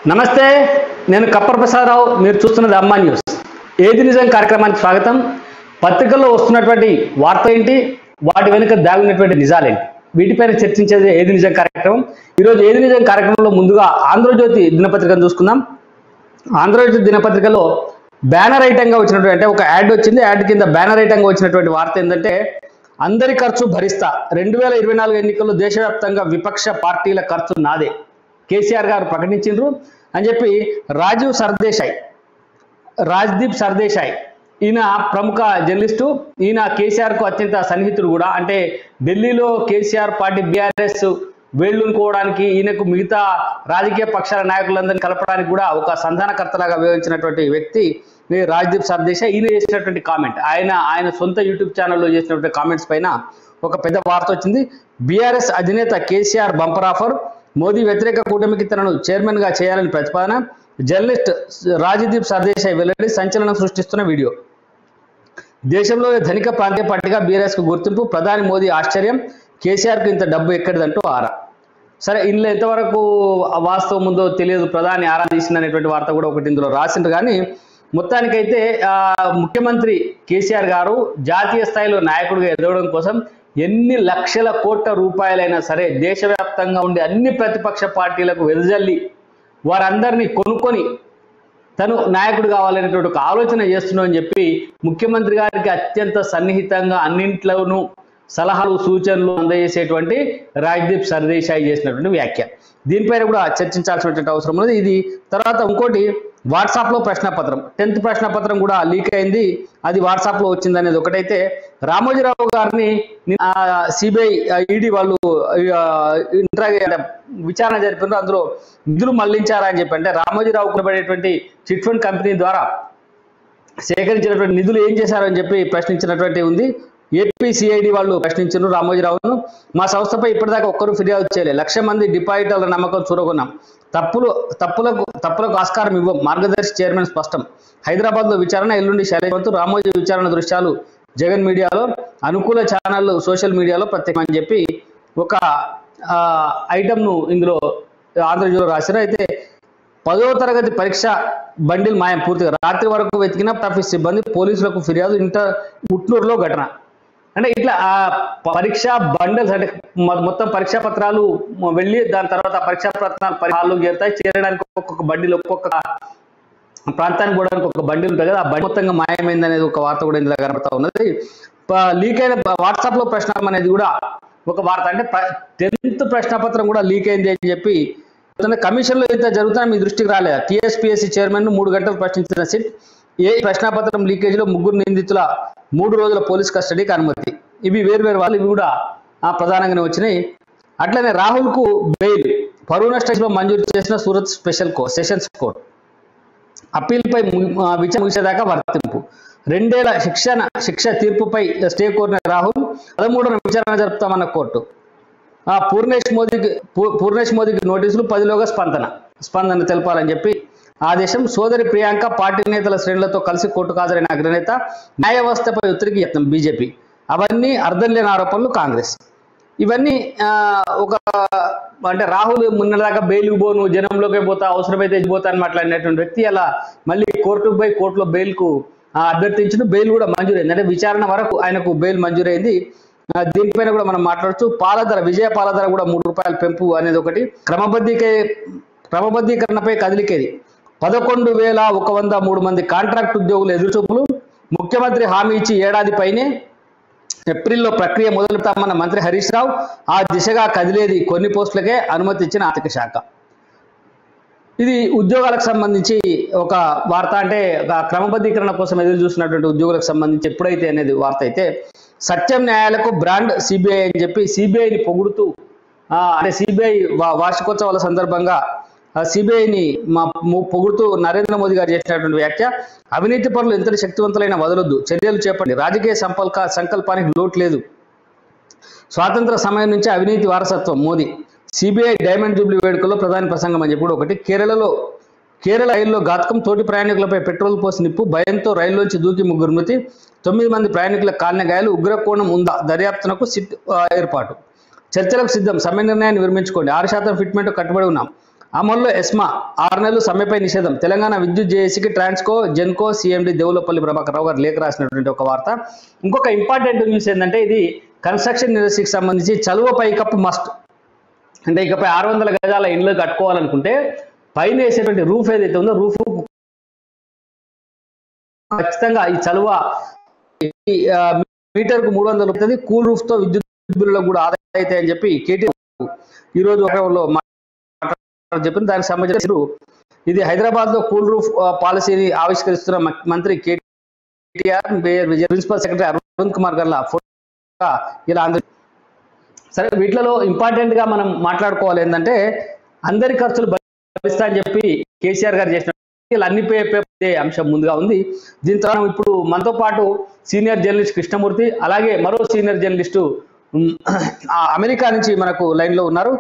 నమస్తే, నేను కప్పర్ ప్రసాదరావు. మీరు చూస్తున్నది అమ్మా న్యూస్. ఏది నిజం కార్యక్రమానికి స్వాగతం. పత్రికల్లో వస్తున్నటువంటి వార్త ఏంటి, వాటి వెనుక దాగున్నటువంటి నిజాలేంటి, వీటిపైన చర్చించేది ఏది నిజం కార్యక్రమం. ఈరోజు ఏది నిజం కార్యక్రమంలో ముందుగా ఆంధ్రజ్యోతి దినపత్రికను చూసుకుందాం. ఆంధ్రజ్యోతి దినపత్రికలో బ్యానర్ ఐటంగా వచ్చినటువంటి, అంటే ఒక యాడ్ వచ్చింది, యాడ్ కింద బ్యానర్ ఐటంగా వచ్చినటువంటి వార్త ఏంటంటే, అందరి ఖర్చు భరిస్తా, 2024 ఎన్నికల్లో దేశవ్యాప్తంగా విపక్ష పార్టీల ఖర్చు నాదే, కేసీఆర్ గారు ప్రకటించారు అని చెప్పి రాజ్దీప్ సర్దేశాయ్ ఈయన ప్రముఖ జర్నలిస్టు, ఈయన కేసీఆర్ కు అత్యంత సన్నిహితుడు కూడా. అంటే ఢిల్లీలో కేసీఆర్ పార్టీ బీఆర్ఎస్ వేళ్ళునుకోవడానికి, ఈయనకు మిగతా రాజకీయ పక్షాల నాయకులందరినీ కలపడానికి కూడా ఒక సంధానకర్తలాగా వ్యవహరించినటువంటి వ్యక్తి రాజ్దీప్ సర్దేశాయ్. ఈయన చేసినటువంటి కామెంట్, ఆయన సొంత యూట్యూబ్ ఛానల్లో చేసినటువంటి కామెంట్స్ పైన ఒక పెద్ద వార్త వచ్చింది. బీఆర్ఎస్ అధినేత కేసీఆర్ బంపర్ ఆఫర్, మోదీ వ్యతిరేక కూటమికి తనను చైర్మన్ గా చేయాలని ప్రతిపాదన, జర్నలిస్ట్ రాజ్దీప్ సర్దేశాయ్ వెల్లడి, సంచలనం సృష్టిస్తున్న వీడియో. దేశంలో ధనిక ప్రాంతీయ పార్టీగా బీఆర్ఎస్ కు గుర్తింపు, ప్రధాని మోదీ ఆశ్చర్యం, కేసీఆర్ కు ఇంత డబ్బు ఎక్కడిదంటూ ఆరా. సరే, ఇందులో ఎంతవరకు వాస్తవం ఉందో తెలియదు, ప్రధాని ఆరా తీసిందనేటువంటి వార్త కూడా ఒకటి ఇందులో రాసిండ్రు. కానీ మొత్తానికైతే ముఖ్యమంత్రి కేసీఆర్ గారు జాతీయ స్థాయిలో నాయకుడిగా ఎదగడం కోసం ఎన్ని లక్షల కోట్ల రూపాయలైనా సరే దేశవ్యాప్తంగా ఉండే అన్ని ప్రతిపక్ష పార్టీలకు వెదజల్లి వారందరినీ కొనుక్కొని తను నాయకుడు కావాలనేటువంటి ఒక ఆలోచన చేస్తున్నావు అని చెప్పి ముఖ్యమంత్రి గారికి అత్యంత సన్నిహితంగా అన్నింట్లోనూ సలహాలు సూచనలు అందజేసేటువంటి రాజ్దీప్ సర్దేశాయ్ చేసినటువంటి వ్యాఖ్య. దీనిపైన కూడా చర్చించాల్సినటువంటి అవసరం ఉన్నది. ఇది తర్వాత ఇంకోటి, వాట్సాప్లో ప్రశ్నపత్రం, 10th ప్రశ్నపత్రం కూడా లీక్ అయింది. అది వాట్సాప్లో వచ్చింది అనేది ఒకటైతే, రామోజీరావు గారిని సిబిఐ ఈడీ వాళ్ళు విచారణ జరిపినారు. అందులో నిధులు మళ్లించారా అని చెప్పి, అంటే రామోజీరావు పడేటువంటి చిట్ ఫండ్ కంపెనీ ద్వారా సేకరించినటువంటి నిధులు ఏం చేశారని చెప్పి ప్రశ్నించినటువంటి ఉంది. ఏపీ సిఐడి వాళ్ళు ప్రశ్నించారు రామోజీరావును. మా సంస్థపై ఇప్పటిదాకా ఒక్కరూ ఫిర్యాదు చేయలేదు, 1,00,000 మంది డిపాజిటర్ల నమ్మకం చూరగొన్నాం, తప్పులకు ఆస్కారం ఇవ్వం, మార్గదర్శి చైర్మన్ స్పష్టం. హైదరాబాద్లో విచారణ, ఎల్లుండి శైలజవంతు, రామోజీ విచారణ దృశ్యాలు జగన్ మీడియాలో, అనుకూల ఛానళ్ళు సోషల్ మీడియాలో ప్రత్యేకం అని చెప్పి ఒక ఐటమ్ను ఇందులో ఆంధ్రజ్యోతిలో రాశారు. అయితే 10వ తరగతి పరీక్ష బండిల్ మాయం, పూర్తిగా రాత్రి వరకు వెతికిన ఆఫీస్ సిబ్బంది, పోలీసులకు ఫిర్యాదు, ఉట్నూరులో ఘటన. అంటే ఇట్లా పరీక్ష బండిల్స్, అంటే మొత్తం పరీక్షా పత్రాలు వెళ్ళి దాని తర్వాత పరీక్షా పత్రాలు హాల్లో చేరుతాయి, చేరడానికి ఒక్కొక్క బండిలు, ఒక్కొక్క ప్రాంతానికి పోవడానికి ఒక బండి ఉంటుంది కదా, ఆ బండి మొత్తంగా మాయమైంది అనేది ఒక వార్త కూడా ఇందులో కనబడతా ఉన్నది. లీక్ అయిన వాట్సాప్లో ప్రశ్న అనేది కూడా ఒక వార్త, అంటే 10th ప్రశ్నపత్రం కూడా లీక్ అయింది అని చెప్పి కమిషన్లో ఇంత జరుగుతున్నా మీ దృష్టికి రాలేదు. టీఎస్పీఎస్సీ చైర్మన్ 3 గంటలు ప్రశ్నించిన సిట్, ఏ ప్రశ్నపత్రం లీకేజీలో 3 నిందితుల 3 రోజుల పోలీస్ కస్టడీకి అనుమతి. ఇవి వేరు వాళ్ళు, ఇవి కూడా ప్రధానంగానే వచ్చినాయి. అట్లనే రాహుల్కు బెయిల్, పరువు నష్టంలో మంజూరు చేసిన సూరత్ సెషన్స్ కోర్టు, అప్పీల్పై విచారణ ముగిసేదాకా వర్తింపు, 2 ఏళ్ల శిక్ష తీర్పుపై స్టే కోరిన రాహుల్, 13న విచారణ జరుపుతామన్న కోర్టు. పూర్ణేష్ మోదీకి నోటీసులు, 10లోగా స్పందన తెలపాలని చెప్పి ఆదేశం. సోదరి ప్రియాంక పార్టీ నేతల శ్రేణులతో కలిసి కోర్టుకు హాజరైన అగ్రనేత, న్యాయ వ్యవస్థపై ఒత్తిడికి యత్నం బీజేపీ, అవన్నీ అర్థం లేని ఆరోపణలు కాంగ్రెస్. ఇవన్నీ అంటే రాహుల్ మొన్నదాకా బెయిల్కి పోను, జనంలోకి పోతా, అవసరమైతే పోతా అని మాట్లాడినటువంటి వ్యక్తి అలా మళ్ళీ కోర్టుకు పోయి కోర్టులో బెయిల్కు అభ్యర్థించిన, బెయిల్ కూడా మంజూరైంది. అంటే విచారణ వరకు ఆయనకు బెయిల్ మంజూరైంది. దీనిపైన కూడా మనం మాట్లాడచ్చు. విజయ పాలధర కూడా ₹3 పెంపు అనేది ఒకటి. క్రమబద్ధీకరణపై కదిలికేది, 11,103 మంది కాంట్రాక్ట్ ఉద్యోగులు ఎదురుచూపులు, ముఖ్యమంత్రి హామీ ఇచ్చి ఏడాది పైనే, ఏప్రిల్లో ప్రక్రియ మొదలుపెడతామన్న మంత్రి హరీష్ రావు, ఆ దిశగా కదిలేది, కొన్ని పోస్టులకే అనుమతి ఇచ్చిన ఆర్థిక శాఖ. ఇది ఉద్యోగాలకు సంబంధించి ఒక వార్త, అంటే క్రమబద్ధీకరణ కోసం ఎదురు చూసినటువంటి ఉద్యోగులకు సంబంధించి ఎప్పుడైతే అనేది వార్త. అయితే సత్యం న్యాయాలకు బ్రాండ్ సిబిఐ అని చెప్పి సిబిఐని పొగుడుతూ, అంటే సిబిఐ వార్షికోత్సవాల సందర్భంగా సిబిఐని పొగుడుతూ నరేంద్ర మోదీ గారు చేసినటువంటి వ్యాఖ్య, అవినీతి పరులు ఎంతటి శక్తివంతులైన వదలొద్దు, చర్యలు చేపండి, రాజకీయ సంకల్పానికి లోటు లేదు, స్వాతంత్ర సమయం నుంచి అవినీతి వారసత్వం మోదీ, సిబిఐ డైమండ్ జూబ్లీ వేడుకల్లో ప్రధాని ప్రసంగం అని చెప్పి ఒకటి. కేరళ రైల్లో ఘాతకం, తోటి ప్రయాణికులపై పెట్రోల్ పోసి నిప్పు, భయంతో రైల్లోంచి దూకి 3 మృతి, 9 మంది ప్రయాణికుల కాలిన గాయాలు, ఉగ్రకోణం ఉందా, దర్యాప్తునకు సిట్ ఏర్పాటు, చర్చలకు సిద్ధం, సమ్మె నిర్ణయాన్ని విరమించుకోండి, 6% ఫిట్మెంట్ కట్టుబడి ఉన్నాం, అమల్లో ఎస్మా 6 నెలలు సమ్మెపై నిషేధం. తెలంగాణ విద్యుత్ జేఏసీకి ట్రాన్స్కో జెన్కో సీఎండీ దేవులపల్లి ప్రభాకర్ రావు గారు లేఖ రాసినటువంటి ఒక వార్త. ఇంకొక ఇంపార్టెంట్ న్యూస్ ఏంటంటే ఇది కన్స్ట్రక్షన్ ఇండస్ట్రీకి సంబంధించి చలువ పైకప్పు మస్ట్. అంటే ఇకపై 600 గజాల ఇండ్లు కట్టుకోవాలనుకుంటే పైన వేసేటువంటి రూఫ్ ఏదైతే ఉందో రూఫ్ ఖచ్చితంగా ఈ చలువ మీటర్కు 300 రూపాయలు కూల్ రూఫ్ తో విద్యుత్ బిల్లులకు కూడా ఆదా అవుతాయి అని చెప్పి కేటీఆర్ ఈ రోజు చెప్పింది. దానికి సంబంధించిన ఇది హైదరాబాద్ లో కూల్ రూఫ్ పాలసీని ఆవిష్కరిస్తున్న మంత్రి కేటీఆర్ ప్రిన్సిపల్ సెక్రటరీ అరుణ్ కుమార్ గారు ఇలా సరే వీటిలో ఇంపార్టెంట్ గా మనం మాట్లాడుకోవాలి ఏంటంటే అందరి ఖర్చులు భరిస్తా అని చెప్పి కేసీఆర్ గారు చేసిన అన్ని అంశం ముందుగా ఉంది. దీంతో ఇప్పుడు మనతో పాటు సీనియర్ జర్నలిస్ట్ కృష్ణమూర్తి అలాగే మరో సీనియర్ జర్నలిస్టు అమెరికా నుంచి మనకు లైన్ లో ఉన్నారు.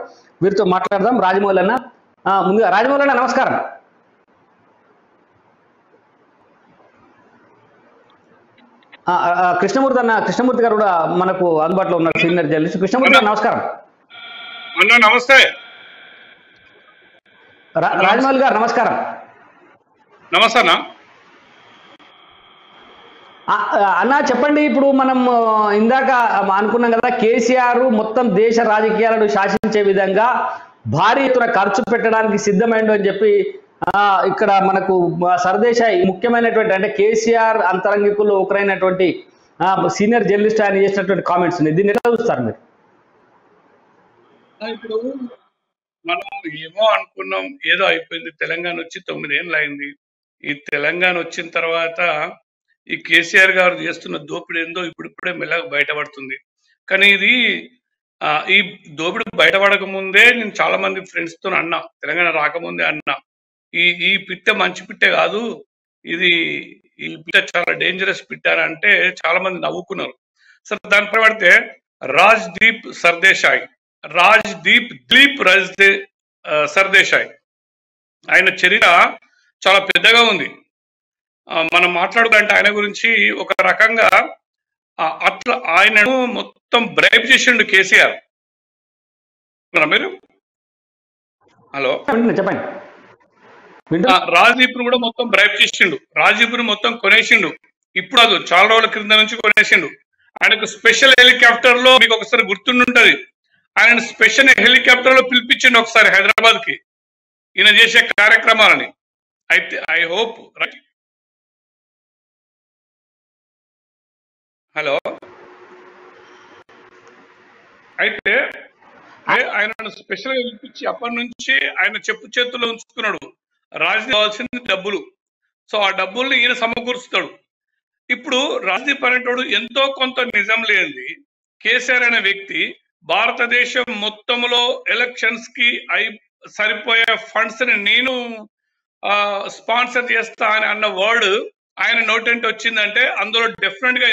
వీరితో మాట్లాడదాం. రాజమౌళి అన్న ముందుగా రాజమౌళి అన్న నమస్కారం. కృష్ణమూర్తి గారు కూడా మనకు అందుబాటులో ఉన్నారు, సీనియర్ జర్నలిస్ట్. కృష్ణమూర్తి గారు నమస్కారం. నమస్తే. రాజమౌళి గారు నమస్కారం. నమస్తే అన్న చెప్పండి. ఇప్పుడు మనం ఇందాక అనుకున్నాం కదా, కేసీఆర్ మొత్తం దేశ రాజకీయాలను శాసించే విధంగా భారీ ఎత్తున ఖర్చు పెట్టడానికి సిద్ధమైండు అని చెప్పి ఇక్కడ మనకు సర్దేశాయి ముఖ్యమైనటువంటి అంటే కేసీఆర్ అంతరంగికులు ఒకరైనటువంటి సీనియర్ జర్నలిస్ట్ ఆయన చేసినటువంటి కామెంట్స్ ఉన్నాయి. దీన్ని ఎలా చూస్తారు మీరు? ఇప్పుడు మనం ఏమో అనుకున్నాం, ఏదో అయిపోయింది. తెలంగాణ వచ్చి 9 ఏళ్ళు అయింది. ఈ తెలంగాణ వచ్చిన తర్వాత ఈ కేసీఆర్ గారు చేస్తున్న దోపిడీ ఏందో ఇప్పుడిప్పుడే మెల్లగా బయటపడుతుంది. కానీ ఇది ఈ దోపిడీ బయటపడక ముందే నేను చాలా మంది ఫ్రెండ్స్ తో అన్నా, తెలంగాణ రాకముందే అన్నా, ఈ పిట్ట మంచి పిట్టే కాదు, ఈ పిట్ట చాలా డేంజరస్ పిట్ట అంటే చాలా మంది నవ్వుకున్నారు. సరే దానిపై పడితే రాజ్దీప్ సర్దేశాయ్ ఆయన చరిత్ర చాలా పెద్దగా ఉంది. మనం మాట్లాడుకుంటే ఆయన గురించి ఒక రకంగా అట్లా ఆయనను మొత్తం బ్రైబ్ చేసిండు కేసీఆర్. మీరు హలో చెప్పండి. రాజ్దీప్ ను కూడా మొత్తం బ్రైబ్ చేసిండు, రాజ్దీప్ ను మొత్తం కొనేసిండు. ఇప్పుడు అది చాలా రోజుల క్రింద నుంచి కొనేసిండు. ఆయనకు స్పెషల్ హెలికాప్టర్ లో మీకు ఒకసారి గుర్తుండుంటది, ఆయన స్పెషల్ హెలికాప్టర్ లో పిలిపించిండు ఒకసారి హైదరాబాద్ కి ఈయన చేసే కార్యక్రమాలని. అయితే ఐ హోప్ రైట్. హలో. అయితే ఆయన స్పెషల్ గా పిలిపించి అప్పటి నుంచి ఆయన చెప్పు చేతుల్లో ఉంచుకున్నాడు. రాజదీప్ కావాల్సింది డబ్బులు. సో ఆ డబ్బుల్ని ఈయన సమకూరుస్తాడు. ఇప్పుడు రాజదీప్ అనేటోడు ఎంతో కొంత నిజం లేనిది కేసీఆర్ అనే వ్యక్తి భారతదేశం మొత్తంలో ఎలక్షన్స్ కి సరిపోయే ఫండ్స్ ని నేను స్పాన్సర్ చేస్తా అని అన్న వర్డ్ ఆయన నోటెంట్ వచ్చిందంటే అందులో డెఫినెట్ గా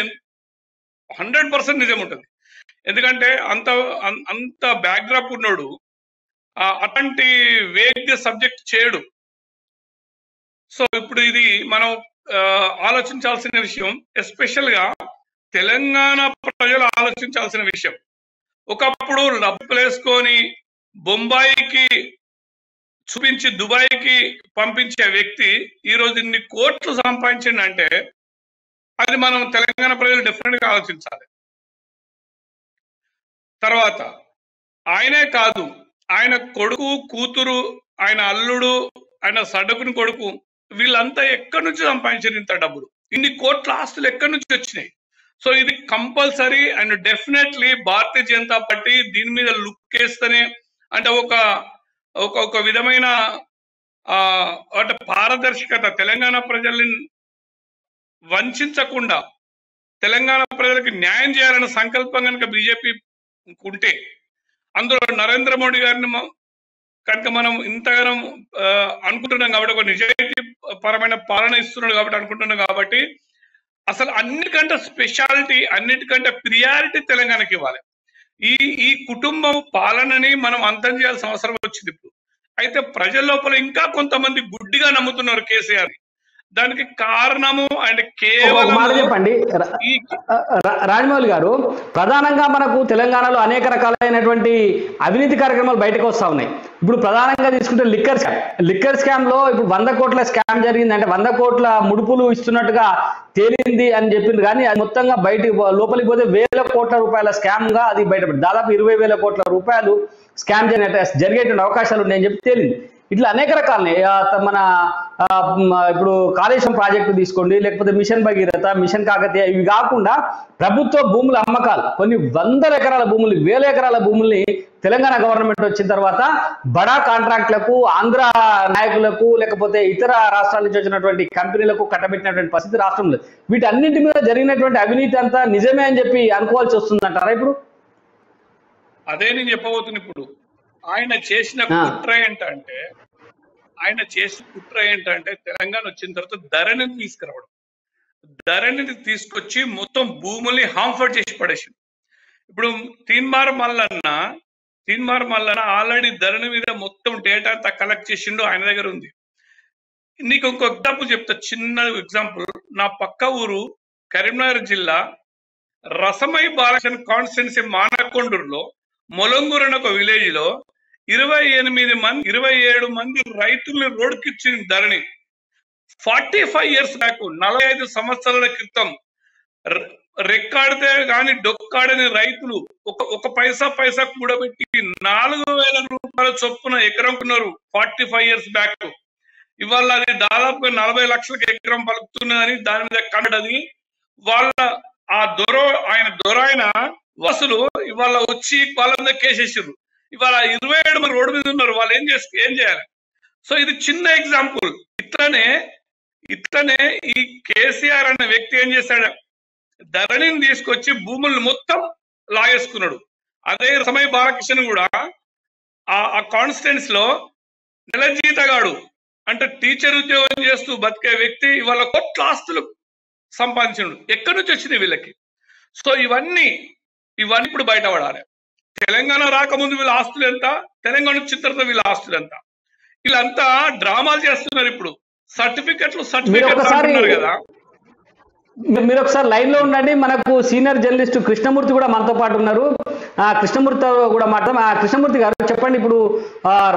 100% నిజం ఉంటుంది. ఎందుకంటే అంత బ్యాక్డ్రాప్ ఉన్నాడు, అట్లాంటి వేగ్గా సబ్జెక్ట్ చేయడు. సో ఇప్పుడు ఇది మనం ఆలోచించాల్సిన విషయం, ఎస్పెషల్ గా తెలంగాణ ప్రజలు ఆలోచించాల్సిన విషయం. ఒకప్పుడు డబ్బులేసుకొని బొంబాయికి చూపించి దుబాయ్కి పంపించే వ్యక్తి ఈ రోజు ఇన్ని కోట్లు సంపాదించిందంటే అది మనం తెలంగాణ ప్రజలు డెఫినెట్ గా ఆలోచించాలి. తర్వాత ఆయనే కాదు, ఆయన కొడుకు, కూతురు, ఆయన అల్లుడు, ఆయన సడకుని కొడుకు, వీళ్ళంతా ఎక్కడి నుంచి సంపాదించారు ఇంత డబ్బులు? ఇన్ని కోట్ల ఆస్తులు ఎక్కడి నుంచి వచ్చినాయి? సో ఇది compulsory and definitely Bharatiya Janata party దీని మీద లుక్ వేస్తేనే, అంటే ఒక విధమైన పారదర్శకత, తెలంగాణ ప్రజల్ని వంచకుండా తెలంగాణ ప్రజలకు న్యాయం చేయాలన్న సంకల్పం కనుక బీజేపీ ఉంటే, అందులో నరేంద్ర మోడీ గారిని కనుక మనం ఇంతగానం అనుకుంటున్నాం కాబట్టి, ఒక నిజాయితీ పరమైన పాలన ఇస్తున్నాడు కాబట్టి అనుకుంటున్నాం కాబట్టి, అసలు అన్నిటికంటే స్పెషాలిటీ, అన్నిటికంటే ప్రియారిటీ తెలంగాణకి ఇవ్వాలి. ఈ కుటుంబం పాలనని మనం అంతం చేయాల్సిన అవసరం వచ్చింది ఇప్పుడు. అయితే ప్రజల లోపల ఇంకా కొంతమంది గుడ్డిగా నమ్ముతున్నారు కేసీఆర్. దానికి కారణము అండ్ ఒక కేవలం మాట చెప్పండి ఈ రాజమౌళి గారు, ప్రధానంగా మనకు తెలంగాణలో అనేక రకాలైనటువంటి అవినీతి కార్యక్రమాలు బయటకు వస్తా ఉన్నాయి. ఇప్పుడు ప్రధానంగా తీసుకుంటే లిక్కర్ స్కామ్ లో ఇప్పుడు 100 కోట్ల స్కామ్ జరిగింది, అంటే 100 కోట్ల ముడుపులు ఇస్తున్నట్టుగా తేలింది అని చెప్పింది. కానీ అది మొత్తంగా లోపలికి పోతే వేల కోట్ల రూపాయల స్కామ్ గా అది బయటపడింది. దాదాపు 20,000 కోట్ల రూపాయలు స్కామ్ జరిగేటువంటి అవకాశాలు ఉన్నాయని చెప్పి తేలింది. ఇట్లా అనేక రకాలని మన ఇప్పుడు కాళేశ్వరం ప్రాజెక్టు తీసుకోండి, లేకపోతే మిషన్ భగీరథ, మిషన్ కాకతీయ, ఇవి కాకుండా ప్రభుత్వ భూముల అమ్మకాలు, కొన్ని 100 ఎకరాల భూములు, 1000 ఎకరాల భూముల్ని తెలంగాణ గవర్నమెంట్ వచ్చిన తర్వాత బడా కాంట్రాక్టులకు, ఆంధ్ర నాయకులకు, లేకపోతే ఇతర రాష్ట్రాల నుంచి వచ్చినటువంటి కంపెనీలకు కట్టబెట్టినటువంటి పరిస్థితి రాష్ట్రంలో. వీటన్నింటి మీద జరిగినటువంటి అవినీతి అంతా నిజమే అని చెప్పి అనుకోవాల్సి వస్తుందంటారా ఇప్పుడు? అదే నేను చెప్పబోతున్నా. ఇప్పుడు ఆయన చేసిన కుట్ర ఏంటంటే తెలంగాణ వచ్చిన తర్వాత ధరణిని తీసుకురావడం, ధరణిని తీసుకొచ్చి మొత్తం భూముల్ని హాంఫర్డ్ చేసి పడేసింది. ఇప్పుడు తీన్మార్ మల్లన్న ఆల్రెడీ ధరణి మీద మొత్తం డేటా అంతా కలెక్ట్ చేసిండు, ఆయన దగ్గర ఉంది. నీకు ఇంకో ఎగ్జాంపుల్ చెప్తా, చిన్న ఎగ్జాంపుల్. నా పక్క ఊరు కరీంనగర్ జిల్లా రసమై బాలకృష్ణ కాన్స్టిట్యున్సీ మానకొండూరులో మొలంగూరు అనే ఒక విలేజ్ లో 27 మంది రైతుల్ని రోడ్డుకిచ్చిన ధరణి 45 years బ్యాక్, 45 సంవత్సరాల క్రితం రెక్కాడితే గాని డొక్కాడని రైతులు ఒక పైసా కూడబెట్టి 4,000 రూపాయల చొప్పున ఎకరం కొన్నారు 45 years బ్యాక్. ఇవాళ అది దాదాపు 40 లక్షలకు ఎకరం పలుకుతున్నదని దాని మీద కన్నడని వాళ్ళ ఆయన దొరాయన వసూలు ఇవాళ వచ్చి వాళ్ళందరూ కేసేసారు. ఇవాళ 27 మంది రోడ్డు మీద ఉన్నారు. వాళ్ళు ఏం చేయాలి? సో ఇది చిన్న ఎగ్జాంపుల్. ఇట్లనే ఈ కేసీఆర్ అనే వ్యక్తి ఏం చేశాడు, ధరణిని తీసుకొచ్చి భూముల్ని మొత్తం లాగేసుకున్నాడు. అదే రసమై బాలకృష్ణ కూడా ఆ కాన్స్టిట్యున్సీ లో నెల జీతగాడు, అంటే టీచర్ ఉద్యోగం చేస్తూ బతికే వ్యక్తి ఇవాళ కోట్ల ఆస్తులు సంపాదించాడు. ఎక్కడి నుంచి వచ్చినాయి వీళ్ళకి? సో ఇవన్నీ ఇప్పుడు బయటపడాలి. తెలంగాణ రాకముందు వీళ్ళ ఆస్తులు ఎంత, తెలంగాణ వచ్చిన తర్వాత వీళ్ళ ఆస్తులు ఎంత, వీళ్ళంతా డ్రామాలు చేస్తున్నారు. ఇప్పుడు సర్టిఫికెట్ అంటున్నారు కదా. మీరు ఒకసారి లైన్ లో ఉండండి. మనకు సీనియర్ జర్నలిస్ట్ కృష్ణమూర్తి కూడా మనతో పాటు ఉన్నారు. కృష్ణమూర్తి కూడా మాట్లాడదాం. కృష్ణమూర్తి గారు చెప్పండి, ఇప్పుడు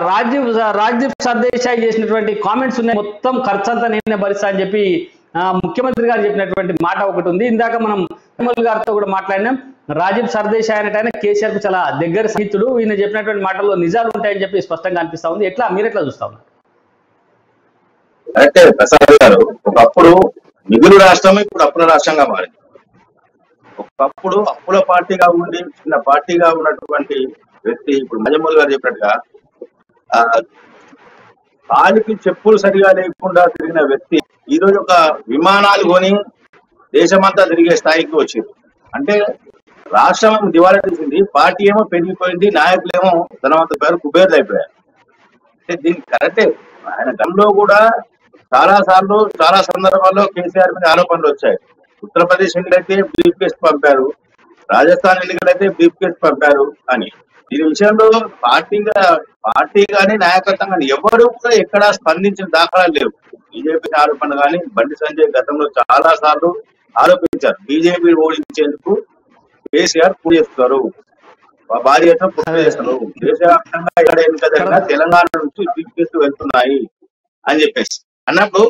రాజీవ్ సర్దేశాయ్ చేసినటువంటి కామెంట్స్ ఉన్నాయి, మొత్తం ఖర్చు అంతా నేనే భరిస్తా అని చెప్పి ముఖ్యమంత్రి గారు చెప్పినటువంటి మాట ఒకటి ఉంది. ఇందాక మనం గారితో కూడా మాట్లాడినాం. రాజీవ్ సర్దేశాయ్ అనేట కేసీఆర్ కు చాలా దగ్గర స్నేహితుడు. ఈయన చెప్పినటువంటి మాటల్లో నిజాలు ఉంటాయని చెప్పి స్పష్టంగా అనిపిస్తా ఉంది. మీరెట్లా చూస్తా ఉన్నారు? అయితే ప్రసాద్ గారు, ఒకప్పుడు మిగులు రాష్ట్రం ఇప్పుడు అప్పుల రాష్ట్రంగా మారింది. ఒకప్పుడు అప్పుల పార్టీగా ఉండి చిన్న పార్టీగా ఉన్నటువంటి వ్యక్తి ఇప్పుడు రాజమౌళి గారు చెప్పినట్టుగా కాలికి చెప్పులు సరిగా లేకుండా తిరిగిన వ్యక్తి ఈరోజు ఒక విమానాలు కొని దేశమంతా తిరిగే స్థాయికి వచ్చింది. అంటే రాష్ట్రం ఏమో దివాళా తీసింది, పార్టీ ఏమో పెరిగిపోయింది, నాయకులేమో ధనవంత పేరు కుబేర్లు అయిపోయారు. అంటే దీనికి కరెక్టే. ఆయన గతంలో కూడా చాలా సార్లు చాలా సందర్భాల్లో కేసీఆర్ మీద ఆరోపణలు వచ్చాయి. ఉత్తరప్రదేశ్ ఎన్నికలైతే బ్రీఫ్ కేసు పంపారు, రాజస్థాన్ ఎన్నికలైతే బ్రీఫ్ కేసు పంపారు అని. దీని విషయంలో పార్టీ కానీ నాయకత్వం కానీ ఎవరు కూడా ఎక్కడా స్పందించిన దాఖలాలు లేవు. బీజేపీ ఆరోపణ కానీ బండి సంజయ్ గతంలో చాలా సార్లు ఆరోపించారు, బీజేపీ ఓడించేందుకు కేసీఆర్ పూర్తి చేస్తున్నారు, భార్యతో పూర్తి చేస్తారు, దేశవ్యాప్తంగా ఇక్కడ ఎన్నిక జరిగిన తెలంగాణ నుంచి బ్రీఫ్ కేసులు వెళ్తున్నాయి అని చెప్పేసి అన్నప్పుడు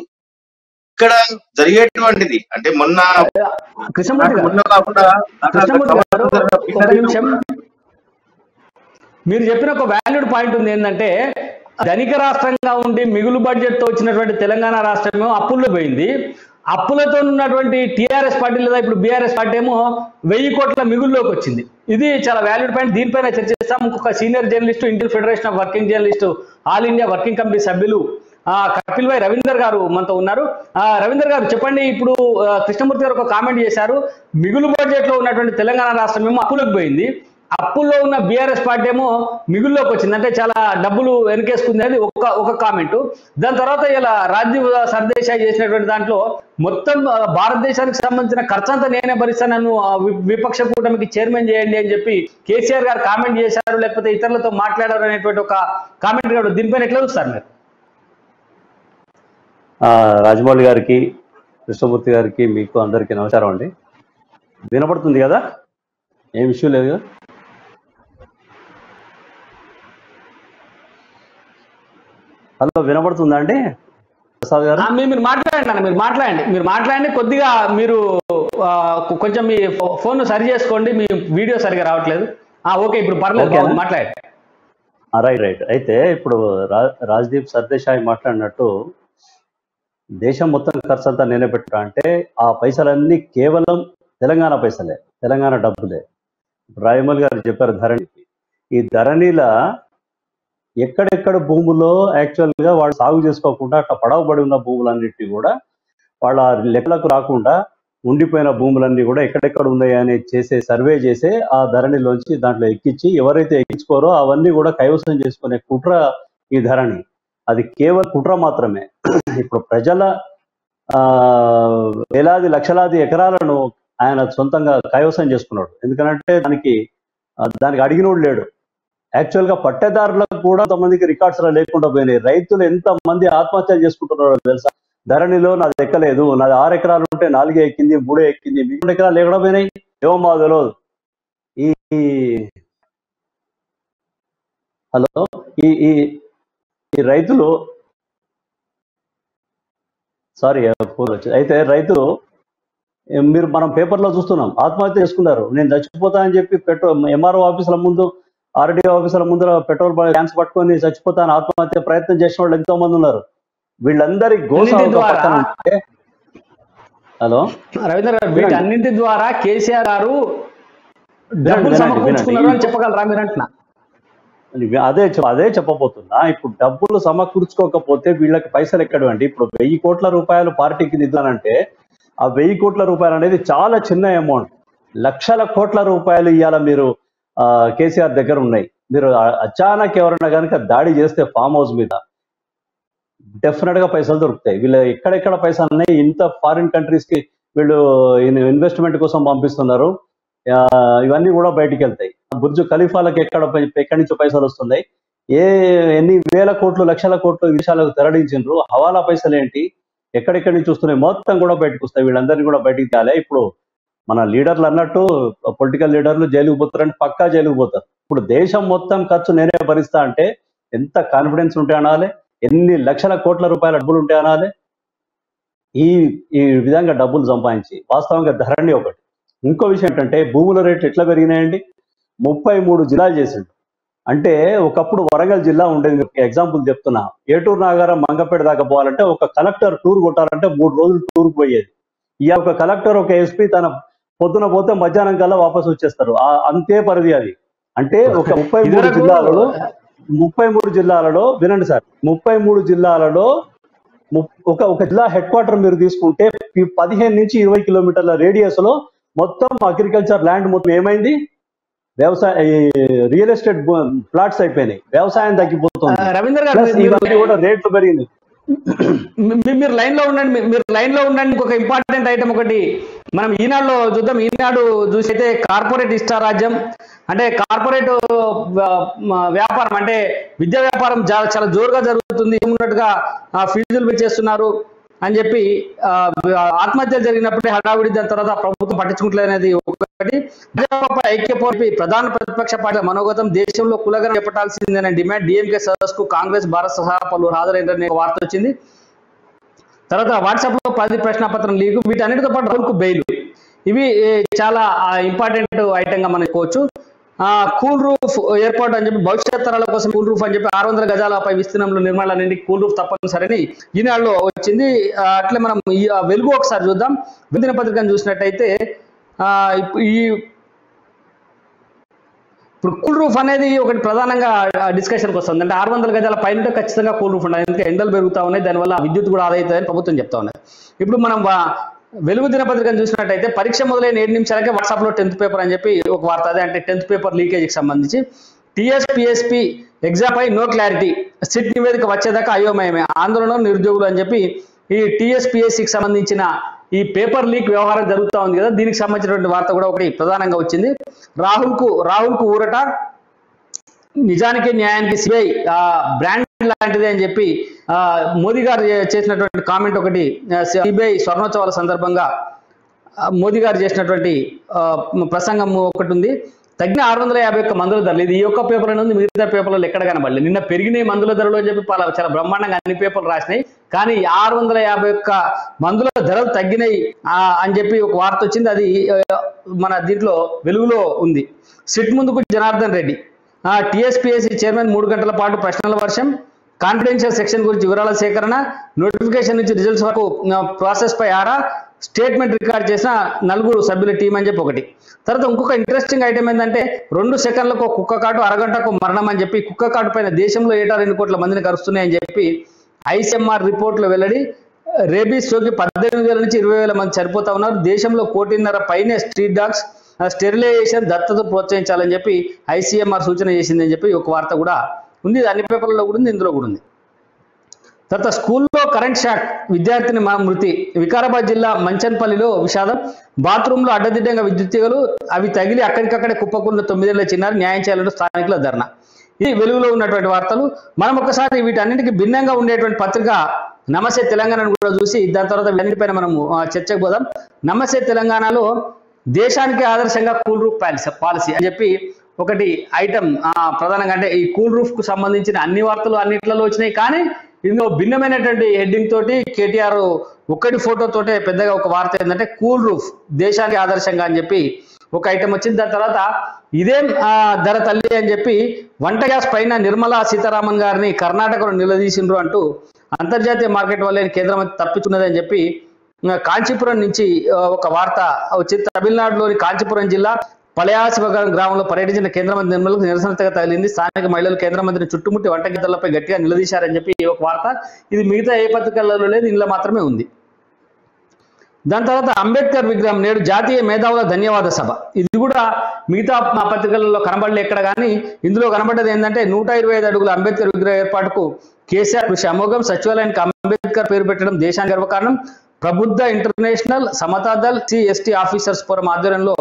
ఇక్కడ జరిగేటువంటిది అంటే మొన్న కాకుండా మీరు చెప్పిన ఒక వాల్యూడ్ పాయింట్ ఉంది. ఏంటంటే ధనిక రాష్ట్రంగా ఉండి మిగులు బడ్జెట్ తో వచ్చినటువంటి తెలంగాణ రాష్ట్రమేమో అప్పుల్లో పోయింది. అప్పులతో ఉన్నటువంటి టీఆర్ఎస్ పార్టీ లేదా ఇప్పుడు బీఆర్ఎస్ పార్టీ ఏమో 1000 కోట్ల మిగుల్లోకి వచ్చింది. ఇది చాలా వాల్యూడ్ పాయింట్. దీనిపైన చర్చిస్తాం. ఇంకొక senior journalist, Indian federation of working journalist all India working committee సభ్యులు కపిల్ భాయ్ రవీందర్ గారు మనతో ఉన్నారు. రవీందర్ గారు చెప్పండి, ఇప్పుడు కృష్ణమూర్తి గారు ఒక కామెంట్ చేశారు, మిగులు బడ్జెట్ లో ఉన్నటువంటి తెలంగాణ రాష్ట్రం ఏమో అప్పులకు పోయింది, అప్పుల్లో ఉన్న బీఆర్ఎస్ పార్టీ ఏమో మిగుల్లోకి వచ్చింది, అంటే చాలా డబ్బులు వెనకేసుకుంది అనేది ఒక కామెంట్. దాని తర్వాత ఇలా రాజీవ్ సర్దేశాయ్ చేసినటువంటి దాంట్లో మొత్తం భారతదేశానికి సంబంధించిన ఖర్చంతా నేనే భరిస్తాను, విపక్ష కూటమికి చైర్మన్ చేయండి అని చెప్పి కేసీఆర్ గారు కామెంట్ చేశారు, లేకపోతే ఇతరులతో మాట్లాడారు అనేటువంటి ఒక కామెంట్ గారు. దీనిపైన ఎట్లా చూస్తారు మీరు? రాజమౌళి గారికి, కృష్ణమూర్తి గారికి, మీకు అందరికీ నమస్కారం అండి. వినపడుతుంది కదా? ఏం ఇష్యూ లేదు కదా? హలో, వినపడుతుందా అండి ప్రసాద్ గారు? మీరు మాట్లాడండి కొద్దిగా. మీరు కొంచెం మీ ఫోన్ సరి చేసుకోండి, మీ వీడియో సరిగా రావట్లేదు. ఓకే, ఇప్పుడు పర్లేదు, మాట్లాడండి. రైట్. అయితే ఇప్పుడు రాజ్దీప్ సర్దేశాయ్ మాట్లాడినట్టు దేశం మొత్తం ఖర్చు అంతా నేనే పెట్టా అంటే ఆ పైసలన్నీ కేవలం తెలంగాణ పైసలే, తెలంగాణ డబ్బులే. రాయమల్ గారు చెప్పారు ధరణికి. ఈ ధరణిలా ఎక్కడెక్కడ భూముల్లో యాక్చువల్గా వాళ్ళు సాగు చేసుకోకుండా అట్లా పడవబడి ఉన్న భూములన్నిటినీ కూడా వాళ్ళ లెక్కలకు రాకుండా ఉండిపోయిన భూములన్నీ కూడా ఎక్కడెక్కడ ఉన్నాయని చేసే సర్వే చేసే ఆ ధరణిలోంచి దాంట్లో ఎక్కించి ఎవరైతే ఎక్కించుకోరో అవన్నీ కూడా కైవసం చేసుకునే కుట్ర ఈ ధరణి. అది కేవలం కుట్ర మాత్రమే. ఇప్పుడు ప్రజల వేలాది లక్షలాది ఎకరాలను ఆయన సొంతంగా కైవసం చేసుకున్నాడు. ఎందుకంటే దానికి అడిగినోడు లేడు. యాక్చువల్గా పట్టేదారులకు కూడా కొంతమందికి రికార్డ్స్ లేకుండా పోయినాయి. రైతులు ఎంతమంది ఆత్మహత్యలు చేసుకుంటున్నారో తెలుసా? ధరణిలో నాది ఎక్కలేదు, నాది 6 ఎకరాలు ఉంటే 4 ఎక్కింది, 3 ఎక్కింది, 3 ఎకరాలు ఎక్కడ పోయినాయి ఏమో మా తెలియదు. హలో, ఈ రైతులు సారీ ఫోన్ వచ్చింది. అయితే రైతులు మనం పేపర్లో చూస్తున్నాం, ఆత్మహత్య చేసుకున్నారు. నేను చచ్చిపోతా అని చెప్పి ఎంఆర్ఓ ఆఫీసుల ముందు, ఆర్డీఓ ఆఫీసుల ముందర పెట్రోల్ క్యాన్స్ పట్టుకొని చచ్చిపోతాను ఆత్మహత్య ప్రయత్నం చేసిన వాళ్ళు ఎంతో మంది ఉన్నారు. వీళ్ళందరి హలో రవీంద్ర గారు, వీటన్నింటి ద్వారా కేసీఆర్ గారు డబ్బులు సమకూర్చుకున్నారు అని చెప్పగలరా మీరు అంటున్నా? అదే చెప్పబోతున్నా. ఇప్పుడు డబ్బులు సమకూర్చుకోకపోతే వీళ్ళకి పైసలు ఎక్కడండి? ఇప్పుడు 1000 కోట్ల రూపాయలు పార్టీకి నిద్దానంటే ఆ 1000 కోట్ల రూపాయలు అనేది చాలా చిన్న అమౌంట్. లక్షల కోట్ల రూపాయలు ఇవాళ మీరు కేసీఆర్ దగ్గర ఉన్నాయి. మీరు అచానక్ ఎవరైనా కనుక దాడి చేస్తే ఫామ్ హౌస్ మీద డెఫినెట్ గా పైసలు దొరుకుతాయి. వీళ్ళు ఎక్కడెక్కడ పైసలు ఉన్నాయి, ఇంత ఫారిన్ కంట్రీస్ కి వీళ్ళు ఇన్వెస్ట్మెంట్ కోసం పంపిస్తున్నారు, ఇవన్నీ కూడా బయటికి వెళ్తాయి. బుర్జు ఖలీఫాలకు ఎక్కడి నుంచి పైసలు వస్తున్నాయి, ఎన్ని వేల కోట్లు లక్షల కోట్లు విదేశాలకు తరలించిండ్రు, హవాలా పైసలు ఏంటి, ఎక్కడెక్కడి నుంచి వస్తున్నాయి, మొత్తం కూడా బయటకు వస్తాయి. వీళ్ళందరినీ కూడా బయటికి తేలే. ఇప్పుడు మన లీడర్లు అన్నట్టు పొలిటికల్ లీడర్లు జైలుకు పోతారంటే పక్కా జైలుకు పోతారు. ఇప్పుడు దేశం మొత్తం ఖర్చు నేనే భరిస్తా అంటే ఎంత కాన్ఫిడెన్స్ ఉంటే అనాలి, ఎన్ని లక్షల కోట్ల రూపాయల డబ్బులు ఉంటే అనాలి. ఈ విధంగా డబ్బులు సంపాదించి వాస్తవంగా ధరణి ఒకటి. ఇంకో విషయం ఏంటంటే భూముల రేట్లు ఎట్లా పెరిగినాయండి? 33 జిల్లాలు చేసిండు. అంటే ఒకప్పుడు వరంగల్ జిల్లా ఉండేది. ఎగ్జాంపుల్ చెప్తున్నా, ఏటూరు నాగారం మంగపేట దాకా పోవాలంటే ఒక కలెక్టర్ టూర్ కొట్టాలంటే 3 రోజులు టూర్కి పోయేది. ఇక ఒక కలెక్టర్ ఒక ఎస్పీ తన పొద్దున పోతే మధ్యాహ్నం కల్లా వాపసు వచ్చేస్తారు. అంతే పరిధి అది. అంటే ఒక 33 జిల్లాలలో వినండి సార్, 33 జిల్లాలలో ఒక జిల్లా హెడ్ క్వార్టర్ మీరు తీసుకుంటే 15 నుంచి 20 కిలోమీటర్ల రేడియస్ లో మొత్తం అగ్రికల్చర్ ల్యాండ్ మొత్తం ఏమైంది? వ్యవసాయ రియల్ ఎస్టేట్ ప్లాట్స్ అయిపోయినాయి, వ్యవసాయం తగ్గిపోతుంది. రవీంద్ర గారు, ఇవన్నీ కూడా రేట్లు పెరిగింది. మీరు లైన్ లో ఉండండి. ఇంకొక ఇంపార్టెంట్ ఐటమ్ ఒకటి మనం ఈనాడులో చూద్దాం. ఈనాడు చూసి అయితే కార్పొరేట్ ఇష్టారాజ్యం అంటే కార్పొరేట్ వ్యాపారం అంటే విద్యా వ్యాపారం చాలా జోరుగా జరుగుతుంది, ఉన్నట్టుగా ఫీజులు పెంచేస్తున్నారు అని చెప్పి ఆత్మహత్యలు జరిగినప్పుడే హడావిడి, దాని తర్వాత ప్రభుత్వం పట్టించుకుంటలేదు అనేది ఒకటి. ఐక్యపోయి ప్రధాన ప్రతిపక్ష పార్టీల మనోగతం దేశంలో కులగన చేపట్టాల్సిందనే డిమాండ్ డిఎంకే సదస్సుకు కాంగ్రెస్ భారత్ సహా పలువురు హాజరైన వార్త వచ్చింది. తర్వాత వాట్సాప్ లో 10 ప్రశ్నపత్రం లీకు, వీటన్నిటితో పాటు రాహుల్కు బెయిల్, ఇవి చాలా ఇంపార్టెంట్ ఐటమ్ గా మనం చెప్పుకోవచ్చు. కూల్ రూఫ్ ఏర్పాటు అని చెప్పి భవిష్యత్ తరాల కోసం కూల్ రూఫ్ అని చెప్పి 600 గజాలపై విస్తీర్ణంలో నిర్మాణాలన్నింటికి కూల్ రూఫ్ తప్పనిసరిని ఈనాడులో వచ్చింది. అట్లే మనం ఈ వెలుగు ఒకసారి చూద్దాం. విధిన పత్రికను చూసినట్టయితే ఇప్పుడు కూల్ రూఫ్ అనేది ఒకటి ప్రధానంగా డిస్కషన్కి వస్తుంది. అంటే 600 గజాల పైన ఖచ్చితంగా కూల్ రూఫ్ ఉండాలి, ఎందుకంటే ఎండలు పెరుగుతా ఉన్నాయి, దానివల్ల విద్యుత్ కూడా ఆదా అవుతుందని ప్రభుత్వం చెప్తా ఉన్నది. ఇప్పుడు మనం వెలుగు దినపత్రికను చూసినట్టయితే పరీక్ష మొదలైన 7 నిమిషాలకే వాట్సాప్ లో 10th పేపర్ అని చెప్పి ఒక వార్త. అదే అంటే 10th పేపర్ లీకేజీకి సంబంధించి టీఎస్పీఎస్పీ ఎగ్జామ్ పై నో క్లారిటీ, సిట్ నివేదిక వచ్చేదాకా అయోమయమే, ఆందోళన నిరుద్యోగులు అని చెప్పి ఈ టీఎస్పీఎస్సీకి సంబంధించిన ఈ పేపర్ లీక్ వ్యవహారం జరుగుతూ ఉంది కదా, దీనికి సంబంధించినటువంటి వార్త కూడా ఒకటి ప్రధానంగా వచ్చింది. రాహుల్కు ఊరట, నిజానికి న్యాయానికి సిబిఐ బ్రాండ్ లాంటిది అని చెప్పి మోదీ గారు చేసినటువంటి కామెంట్ ఒకటి, సిబిఐ స్వర్ణోత్సవాల సందర్భంగా మోదీ గారు చేసినటువంటి ప్రసంగం ఒకటి ఉంది. తగ్గిన 651 మందుల ధరలు, ఇది ఈ ఒక్క పేపర్ అని ఉంది, మిగతా పేపర్లలో ఎక్కడ కనబడలేదు. నిన్న పెరిగినాయి మందుల ధరలు అని చెప్పి చాలా బ్రహ్మాండంగా అన్ని పేపర్లు రాసినాయి, కానీ 651 మందుల ధరలు తగ్గినాయి అని చెప్పి ఒక వార్త వచ్చింది. అది మన దీంట్లో వెలుగులో ఉంది. సిట్ ముందుకు జనార్దన్ రెడ్డి, టీఎస్పీఎస్సీ చైర్మన్ 3 గంటల పాటు ప్రశ్నల వర్షం, కాన్ఫిడెన్షియల్ సెక్షన్ గురించి వివరాల సేకరణ, నోటిఫికేషన్ నుంచి రిజల్ట్స్ వరకు ప్రాసెస్ పై ఆరా, స్టేట్మెంట్ రికార్డ్ చేసిన 4 సభ్యుల టీం అని చెప్పి ఒకటి. తర్వాత ఇంకొక ఇంట్రెస్టింగ్ ఐటమ్ ఏంటంటే 2 సెకండ్లకు కుక్క కాటు, అరగంటకు మరణం అని చెప్పి, కుక్క కాటు పైన దేశంలో ఏటా 2 కోట్ల మందిని కరుస్తున్నాయని చెప్పి ఐసీఎంఆర్ రిపోర్ట్లో వెల్లడి. రేబీస్ సోకి 18,000 నుంచి 20,000 మంది చనిపోతా ఉన్నారు. దేశంలో 1.5 కోటి పైనే స్ట్రీట్ డాగ్స్, స్టెరిలైజేషన్, దత్తత ప్రోత్సహించాలని చెప్పి ఐసీఎంఆర్ సూచన చేసిందని చెప్పి ఒక వార్త కూడా ఉంది. అన్ని పేపర్లలో కూడా ఉంది, ఇందులో కూడా ఉంది. తర్వాత స్కూల్లో కరెంట్ షాక్, విద్యార్థిని మృతి. వికారాబాద్ జిల్లా మంచన్పల్లిలో విషాదం, బాత్రూంలో అడ్డదిడ్డంగా విద్యుత్ తీగలు, అవి తగిలి అక్కడికక్కడే కుప్పకూలిన 9 ఏళ్ల చిన్నారి, న్యాయం చేయాలంటూ స్థానికుల ధర్నా. ఇది వెలుగులో ఉన్నటువంటి వార్తలు. మనం ఒకసారి వీటన్నిటికీ భిన్నంగా ఉండేటువంటి పత్రిక నమస్తే తెలంగాణను కూడా చూసి దాని తర్వాత వీటన్నిటిపైన మనము చర్చకు పోదాం. నమస్తే తెలంగాణలో దేశానికి ఆదర్శంగా కూల్ రూఫ్ పాలసీ అని చెప్పి ఒకటి ఐటమ్ ప్రధానంగా, అంటే ఈ కూల్ రూఫ్ కు సంబంధించిన అన్ని వార్తలు అన్నిట్లలో వచ్చినాయి, కానీ ఇందులో భిన్నమైనటువంటి హెడ్డింగ్ తోటి కేటీఆర్ ఒక్కటి ఫోటోతోటే పెద్దగా ఒక వార్త ఏంటంటే కూల్ రూఫ్ దేశానికి ఆదర్శంగా అని చెప్పి ఒక ఐటమ్ వచ్చింది. దాని తర్వాత ఇదేం ధర తల్లి అని చెప్పి వంట గ్యాస్ పైన నిర్మలా సీతారామన్ గారిని కర్ణాటకలో నిలదీసిండ్రు అంటూ అంతర్జాతీయ మార్కెట్ వల్ల కేంద్ర మంత్రి తప్పించున్నది అని చెప్పి కాంచీపురం నుంచి ఒక వార్త వచ్చింది. తమిళనాడులోని కాంచీపురం జిల్లా పలయాసివగం గ్రామంలో పర్యటించిన కేంద్ర మంత్రి నిర్మలకు నిరసనతగా తగిలింది. స్థానిక మహిళలు కేంద్ర మంత్రిని చుట్టుముట్టి వంట గిద్దలపై గట్టిగా నిలదీశారని చెప్పి ఒక వార్త. ఇది మిగతా ఏ పత్రికలలో లేదు, ఇందులో మాత్రమే ఉంది. దాని తర్వాత అంబేద్కర్ విగ్రహం నేడు జాతీయ మేధావుల ధన్యవాద సభ. ఇది కూడా మిగతా పత్రికలలో కనబడలే ఎక్కడ, కానీ ఇందులో కనబడ్డది ఏంటంటే 125 అడుగుల అంబేద్కర్ విగ్రహ ఏర్పాటుకు కేసీఆర్ కృషి అమోఘం, సచివాలయానికి అంబేద్కర్ పేరు పెట్టడం దేశానికి గర్వకారణం, Prabuddha international, Samatadal, ST officers forum ఆధ్వర్యంలో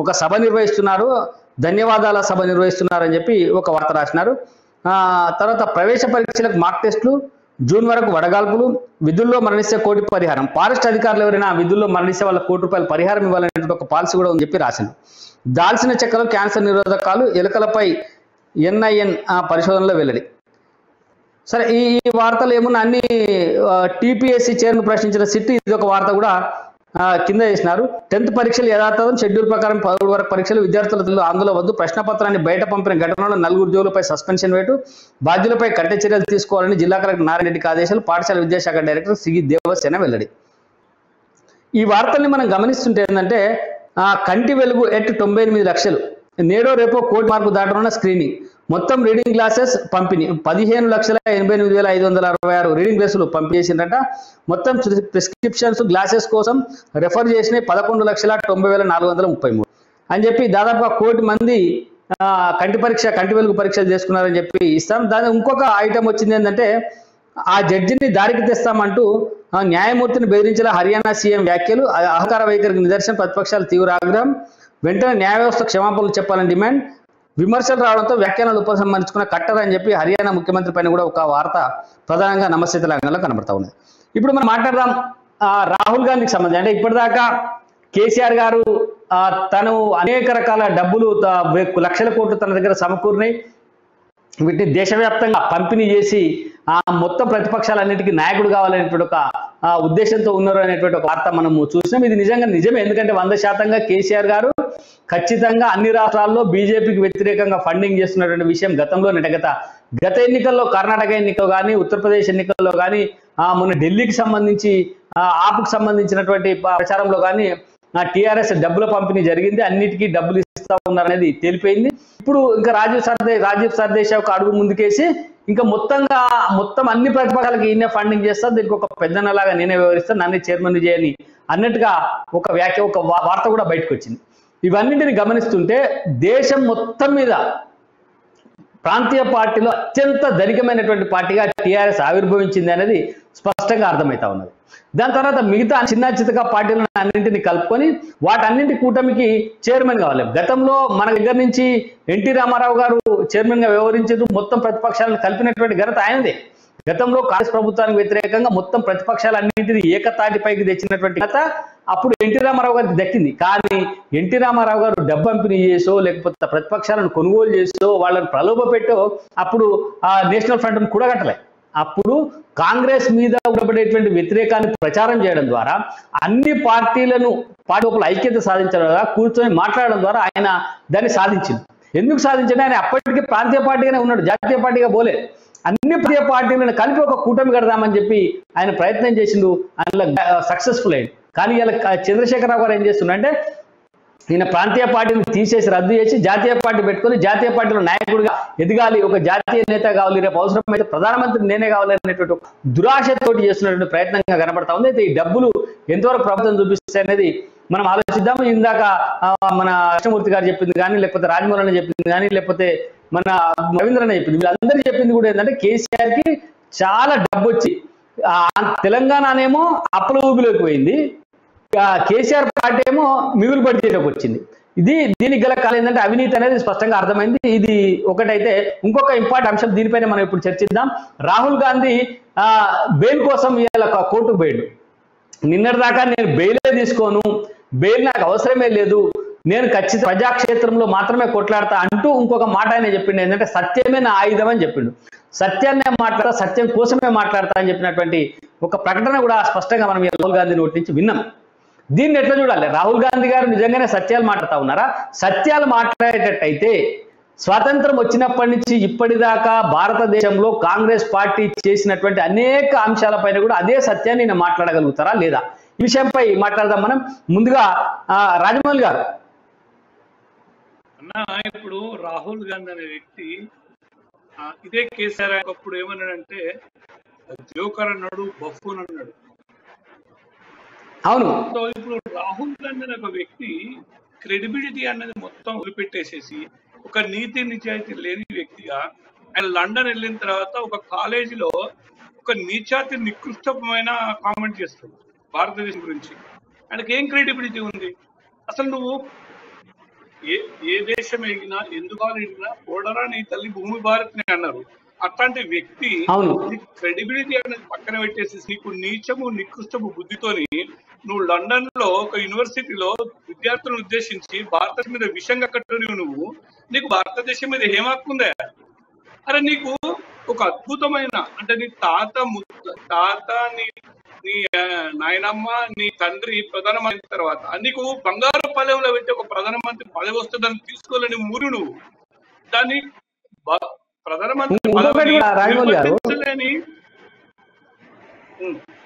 ఒక సభ నిర్వహిస్తున్నారు, ధన్యవాదాల సభ నిర్వహిస్తున్నారు అని చెప్పి ఒక వార్త రాసినారు. తర్వాత ప్రవేశ పరీక్షలకు మాక్ టెస్టులు, జూన్ వరకు వడగాల్పులు, విధుల్లో మరణిస్తే 1 కోటి పరిహారం, ఫారెస్ట్ అధికారులు ఎవరైనా విధుల్లో మరణిస్తే వాళ్ళ 1 కోటి రూపాయల పరిహారం ఇవ్వాలనేటువంటి ఒక పాలసీ కూడా అని చెప్పి రాసింది. దాల్చిన చెక్కలు క్యాన్సర్ నిరోధకాలు, ఎలుకలపై ఎన్ఐఎన్ పరిశోధనలో వెల్లడి. సరే, ఈ వార్తలు ఏమున్నా అన్ని టీపీఎస్సీ చైర్మన్ ప్రశ్నించిన సిట్, ఇది ఒక వార్త కూడా కింద చేసినారు. 10th పరీక్షలు యథాతథం, షెడ్యూల్ ప్రకారం 10 వరకు పరీక్షలు, విద్యార్థుల ఆందోళన వద్దు, ప్రశ్నపత్రాన్ని బయట పంపిన ఘటనలో 4 ఉద్యోగులపై సస్పెన్షన్ వేటు, బాధ్యులపై కఠిన చర్యలు తీసుకోవాలని జిల్లా కలెక్టర్ నారాయణ రెడ్డికి ఆదేశాలు, పాఠశాల విద్యాశాఖ డైరెక్టర్ సిగి దేవసేన వెల్లడి. ఈ వార్తల్ని మనం గమనిస్తుంటే ఏంటంటే కంటి వెలుగు ఎట్ 98 లక్షలు, నేడో రేపో 1 కోటి మార్కు దాటనున్న స్క్రీనింగ్, మొత్తం రీడింగ్ గ్లాసెస్ పంపిణీ 15,88,566 రీడింగ్ గ్లాసులు పంపిణీ చేసిందట. మొత్తం ప్రిస్క్రిప్షన్స్ గ్లాసెస్ కోసం రెఫర్ చేసిన 11,90,433 అని చెప్పి దాదాపుగా 1 కోటి మంది కంటి వెలుగు పరీక్షలు చేసుకున్నారని చెప్పి ఇస్తాం. దాని ఇంకొక ఐటమ్ వచ్చింది ఏంటంటే ఆ జడ్జిని దారికి తెస్తామంటూ న్యాయమూర్తిని బెదిరించిన హర్యానా సీఎం వ్యాఖ్యలు, అహంకార వైఖరికి నిదర్శనం, ప్రతిపక్షాల తీవ్ర ఆగ్రహం, వెంటనే న్యాయ వ్యవస్థ క్షమాపణలు చెప్పాలని డిమాండ్, విమర్శలు రావడంతో వ్యాఖ్యానాలు ఉపసంహరించుకున్న కట్టర్ అని చెప్పి హర్యానా ముఖ్యమంత్రి పైన కూడా ఒక వార్త ప్రధానంగా నమస్తే తెలంగాణలో కనబడతా ఉన్నది. ఇప్పుడు మనం మాట్లాడదాం రాహుల్ గాంధీకి సంబంధించి. అంటే ఇప్పటిదాకా కేసీఆర్ గారు తను అనేక రకాల డబ్బులు లక్షల కోట్లు తన దగ్గర సమకూరినాయి, వీటిని దేశవ్యాప్తంగా పంపిణీ చేసి మొత్తం ప్రతిపక్షాలన్నిటికీ నాయకుడు కావాలనేటువంటి ఒక ఉద్దేశంతో ఉన్నారు అనేటువంటి ఒక వార్త మనము చూసినాం. ఇది నిజమే, ఎందుకంటే 100% కేసీఆర్ గారు ఖచ్చితంగా అన్ని రాష్ట్రాల్లో బీజేపీకి వ్యతిరేకంగా ఫండింగ్ చేస్తున్నటువంటి విషయం గత ఎన్నికల్లో, కర్ణాటక ఎన్నికల్లో కానీ, ఉత్తరప్రదేశ్ ఎన్నికల్లో కానీ, మొన్న ఢిల్లీకి సంబంధించి ఆపుకు సంబంధించినటువంటి ప్రచారంలో కానీ టీఆర్ఎస్ డబ్బుల పంపిణీ జరిగింది, అన్నిటికీ డబ్బులు ఇస్తా ఉన్నారనేది తేలిపోయింది. ఇప్పుడు ఇంకా రాజీవ్ సర్దేశాయ్ ఒక అడుగు ముందుకేసి ఇంకా మొత్తం అన్ని ప్రతిపక్షాలకు ఈయనే ఫండింగ్ చేస్తా, దీనికి ఒక పెద్దనలాగా నేనే వ్యవహరిస్తాను, నన్నే చైర్మన్ చేయని అన్నట్టుగా ఒక వార్త కూడా బయటకు వచ్చింది. ఇవన్నింటిని గమనిస్తుంటే దేశం మొత్తం మీద ప్రాంతీయ పార్టీలో అత్యంత ధనికమైనటువంటి పార్టీగా టీఆర్ఎస్ ఆవిర్భవించింది అనేది స్పష్టంగా అర్థమవుతా ఉన్నది. దాని తర్వాత మిగతా చిన్న చితక పార్టీలను అన్నింటినీ కలుపుకొని వాటన్నింటి కూటమికి చైర్మన్ కావాలి. గతంలో మన దగ్గర నుంచి ఎన్టీ రామారావు గారు చైర్మన్ గా వ్యవహరించారు, మొత్తం ప్రతిపక్షాలను కలిపినటువంటి ఘనత ఆయనదే. గతంలో కాంగ్రెస్ ప్రభుత్వానికి వ్యతిరేకంగా మొత్తం ప్రతిపక్షాలన్నింటినీ ఏకతాటిపైకి తెచ్చినటువంటి ఘనత అప్పుడు ఎన్టీ రామారావు గారికి దక్కింది. కానీ ఎన్టీ రామారావు గారు డబ్బు పంపిణీ చేసో లేకపోతే ప్రతిపక్షాలను కొనుగోలు చేసో వాళ్ళని ప్రలోభ పెట్టో అప్పుడు ఆ నేషనల్ ఫ్రంట్ కూడగట్టలే. అప్పుడు కాంగ్రెస్ మీద ఉండబడేటువంటి వ్యతిరేకాన్ని ప్రచారం చేయడం ద్వారా అన్ని పార్టీలను పార్టీ లోపల ఐక్యత సాధించడం ద్వారా కూర్చొని మాట్లాడడం ద్వారా ఆయన దాన్ని సాధించింది. ఎందుకు సాధించండి? ఆయన అప్పటికి ప్రాంతీయ పార్టీగానే ఉన్నాడు, జాతీయ పార్టీగా పోలే. అన్ని ప్రాంతీయ పార్టీలను కలిపి ఒక కూటమి కడదామని చెప్పి ఆయన ప్రయత్నం చేసిండు, అందులో సక్సెస్ఫుల్ అయ్యింది. కానీ ఇలా చంద్రశేఖరరావు గారు ఏం చేస్తుండే, ఈయన ప్రాంతీయ పార్టీని తీసేసి రద్దు చేసి జాతీయ పార్టీ పెట్టుకొని జాతీయ పార్టీలో నాయకుడిగా ఎదగాలి, ఒక జాతీయ నేత కావాలి, రేపు అవసరమైతే ప్రధానమంత్రి నేనే కావాలి అనేటువంటి దురాశతోటి చేస్తున్నటువంటి ప్రయత్నంగా కనబడతా ఉంది. అయితే ఈ డబ్బులు ఎంతవరకు ప్రభుత్వం చూపిస్తాయి అనేది మనం ఆలోచిద్దాం. ఇందాక మన కృష్ణమూర్తి గారు చెప్పింది కానీ, లేకపోతే రాజమౌళి చెప్పింది కానీ, లేకపోతే మన రవీంద్రనే చెప్పింది, వీళ్ళందరూ చెప్పింది కూడా ఏంటంటే కేసీఆర్ కి చాలా డబ్బు వచ్చి తెలంగాణనేమో అప్పుల ఊబిలోకి పోయింది, కేసీఆర్ పార్టీ ఏమో మిగులు బడ్జెట్లోకి వచ్చింది. దీనికి గల కాలం ఏంటంటే అవినీతి అనేది స్పష్టంగా అర్థమైంది. ఇది ఒకటైతే ఇంకొక ఇంపార్టెంట్ అంశం, దీనిపైన మనం ఇప్పుడు చర్చిద్దాం. రాహుల్ గాంధీ బెయిల్ కోసం ఇవాళ కోర్టుకు పోయాడు. నిన్నటిదాకా నేను బెయిలే తీసుకోను, బెయిల్ నాకు అవసరమే లేదు, నేను ఖచ్చితంగా ప్రజాక్షేత్రంలో మాత్రమే కొట్లాడతా అంటూ ఇంకొక మాట ఆయన చెప్పిండు. ఏంటంటే సత్యమే నా ఆయుధం అని చెప్పిండు. సత్యాన్నే మాట్లాడతా, సత్యం కోసమే మాట్లాడతా అని చెప్పినటువంటి ఒక ప్రకటన కూడా స్పష్టంగా మనం రాహుల్ గాంధీ నోటి నుంచి విన్నాం. దీన్ని ఎట్లా చూడాలి? రాహుల్ గాంధీ గారు నిజంగానే సత్యాలు మాట్లాడుతూ ఉన్నారా? సత్యాలు మాట్లాడేటట్టయితే స్వాతంత్రం వచ్చినప్పటి నుంచి ఇప్పటిదాకా భారతదేశంలో కాంగ్రెస్ పార్టీ చేసినటువంటి అనేక అంశాలపైన కూడా అదే సత్యాన్ని నేను మాట్లాడగలుగుతారా లేదా? ఈ విషయంపై మాట్లాడదాం మనం. ముందుగా రాజమౌళి గారు. అన్న, ఇప్పుడు రాహుల్ గాంధీ అనే వ్యక్తి ఇదే కేసీఆర్ అప్పుడు ఏమన్నాడంటే జోకర్ అన్నాడు, బఫూన్ అన్నాడు. అవును. సో ఇప్పుడు రాహుల్ గాంధీ అనే ఒక వ్యక్తి క్రెడిబిలిటీ అన్నది మొత్తం వదిలిపెట్టేసేసి ఒక నీతి నిజాయితీ లేని వ్యక్తిగా ఆయన లండన్ వెళ్ళిన తర్వాత ఒక కాలేజీలో ఒక నీచాతి నికృష్టమైన కామెంట్ చేస్తాడు భారతదేశం గురించి. ఆయనకి ఏం క్రెడిబిలిటీ ఉంది? అసలు నువ్వు ఏ దేశం ఎగినా ఎందుకు ఎగినా ఓడరా నీ తల్లి భూమి భారత్ని అన్నారు. అట్లాంటి వ్యక్తి క్రెడిబిలిటీ అనేది పక్కన పెట్టేసి నీకు నీచము నికృష్టము బుద్ధితోని నువ్వు లండన్ లో ఒక యూనివర్సిటీలో విద్యార్థులను ఉద్దేశించి భారతదేశం మీద విషంగా కట్టుని నువ్వు, నీకు భారతదేశం మీద ఏం హక్కుందా? అరే నీకు ఒక అద్భుతమైన అంటే నీ తాత నీ నాయనమ్మ నీ తండ్రి ప్రధానమంత్రి తర్వాత నీకు బంగారు పల్లెంలో పెట్టి ఒక ప్రధానమంత్రి పదవి వస్తుందని తీసుకోలేని మూరు నువ్వు దాన్ని ప్రధానమంత్రి పదవిని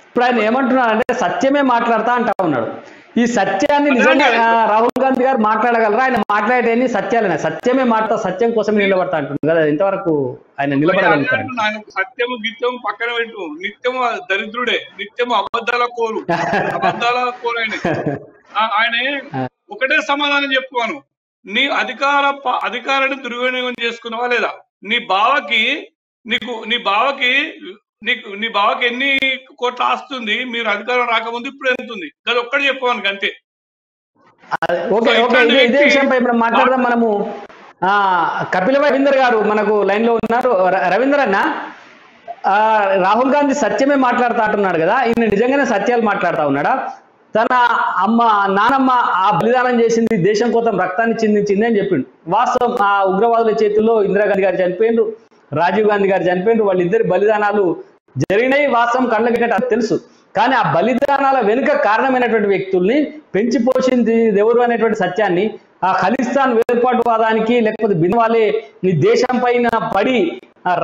ఇప్పుడు ఆయన ఏమంటున్నారంటే సత్యమే మాట్లాడతా అంటా ఉన్నాడు. ఈ సత్యాన్ని నిజంగా రాహుల్ గాంధీ గారు మాట్లాడగలరా? ఆయన మాట్లాడేది సత్యాలనే, సత్యమే మాట్లాడతా, సత్యం కోసమే నిలబడతా అంటున్నారు కదా, ఎంతవరకు ఆయన నిలబడగలుగుతారు? సత్యము గిత్యము పక్కన పెట్టు, నిత్యము దరిద్రుడే, నిత్యము అబద్ధాల కోరు ఆయన ఒకటే సమాధానం చెప్పుకోను, నీ అధికారాన్ని దుర్వినియోగం చేసుకున్నావా లేదా? నీ బావకి ఎన్ని కోట్ల ఆస్తుంది మీరు అధికారం రాకముందు, ఇప్పుడు ఎంత ఉంది? అది ఒక్కటి చెప్పుకోవాలి అంతే. ఇదే విషయంపై మనం మాట్లాడదాం. మనము కపిల రవీందర్ గారు మనకు లైన్ లో ఉన్నారు. రవీందర్ అన్న, రాహుల్ గాంధీ సత్యమే మాట్లాడుతా అంటున్నాడు కదా, ఈయన నిజంగానే సత్యాలు మాట్లాడుతా ఉన్నాడా? తన నానమ్మ ఆ బలిదానం చేసింది దేశం కోసం రక్తాన్ని చిందించింది అని చెప్పిండు. వాస్తవం, ఆ ఉగ్రవాదుల చేతుల్లో ఇందిరాగాంధీ గారు చనిపోయిండ్రు, రాజీవ్ గాంధీ గారు చనిపోయిండ్రు. వాళ్ళిద్దరి బలిదానాలు జరిగినాయి, వాస్తవం కళ్ళకి తెలుసు. కానీ ఆ బలిదానాల వెనుక కారణమైనటువంటి వ్యక్తుల్ని పెంచి పోషింది ఎవరు అనేటువంటి సత్యాన్ని, ఆ ఖలిస్తాన్ వేర్పాటువాదానికి లేకపోతే బిన్వాలే ఈ దేశం పైన పడి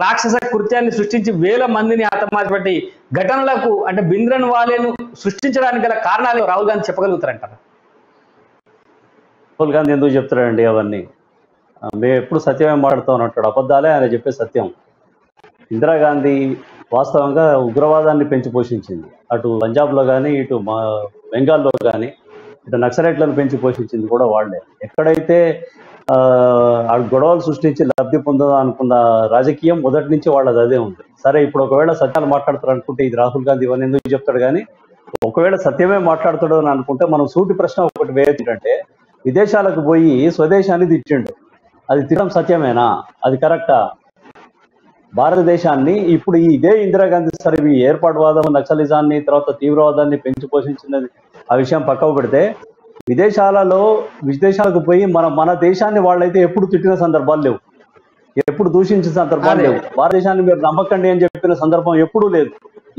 రాక్షస కృత్యాన్ని సృష్టించి వేల మందిని హతమార్చినటువంటి ఘటనలకు అంటే బింద్రన్ వాలేను సృష్టించడానికి గల కారణాలు రాహుల్ గాంధీ చెప్పగలుగుతారంటారా? రాహుల్ గాంధీ ఎందుకు చెప్తారండి అవన్నీ? మేము ఎప్పుడు సత్యమే మాట్లాడుతూ ఉంటాడు, అబద్ధాలే ఆయన చెప్పే సత్యం. ఇందిరాగాంధీ వాస్తవంగా ఉగ్రవాదాన్ని పెంచి పోషించింది. అటు పంజాబ్లో కానీ, ఇటు బెంగాల్లో కానీ, ఇటు నక్సలైట్లను పెంచి పోషించింది కూడా వాళ్ళే. ఎక్కడైతే గొడవలు సృష్టించి లబ్ధి పొందదా అనుకున్న రాజకీయం మొదటి నుంచి వాళ్ళది అదే ఉంది. సరే, ఇప్పుడు ఒకవేళ సత్యాలు మాట్లాడతారు అనుకుంటే ఇది రాహుల్ గాంధీ ఇవన్నీ ఎందుకు చెప్తాడు? కానీ ఒకవేళ సత్యమే మాట్లాడతాడు అని అనుకుంటే మనం సూటి ప్రశ్న ఒకటి వేయొచ్చుంటే, విదేశాలకు పోయి స్వదేశాన్ని తిట్టిండు, అది తినడం సత్యమేనా? అది కరెక్టా? భారతదేశాన్ని ఇప్పుడు ఇదే ఇందిరాగాంధీ సార్ ఈ ఏర్పాటువాదం, నక్సలిజాన్ని, తర్వాత తీవ్రవాదాన్ని పెంచి పోషించినది ఆ విషయం పక్కకు పెడితే, విదేశాలకు పోయి మన దేశాన్ని వాళ్ళైతే ఎప్పుడు తిట్టిన సందర్భాలు లేవు, ఎప్పుడు దూషించిన సందర్భాలు లేవు. భారతదేశాన్ని మీరు నమ్మకండి అని చెప్పిన సందర్భం ఎప్పుడూ లేదు.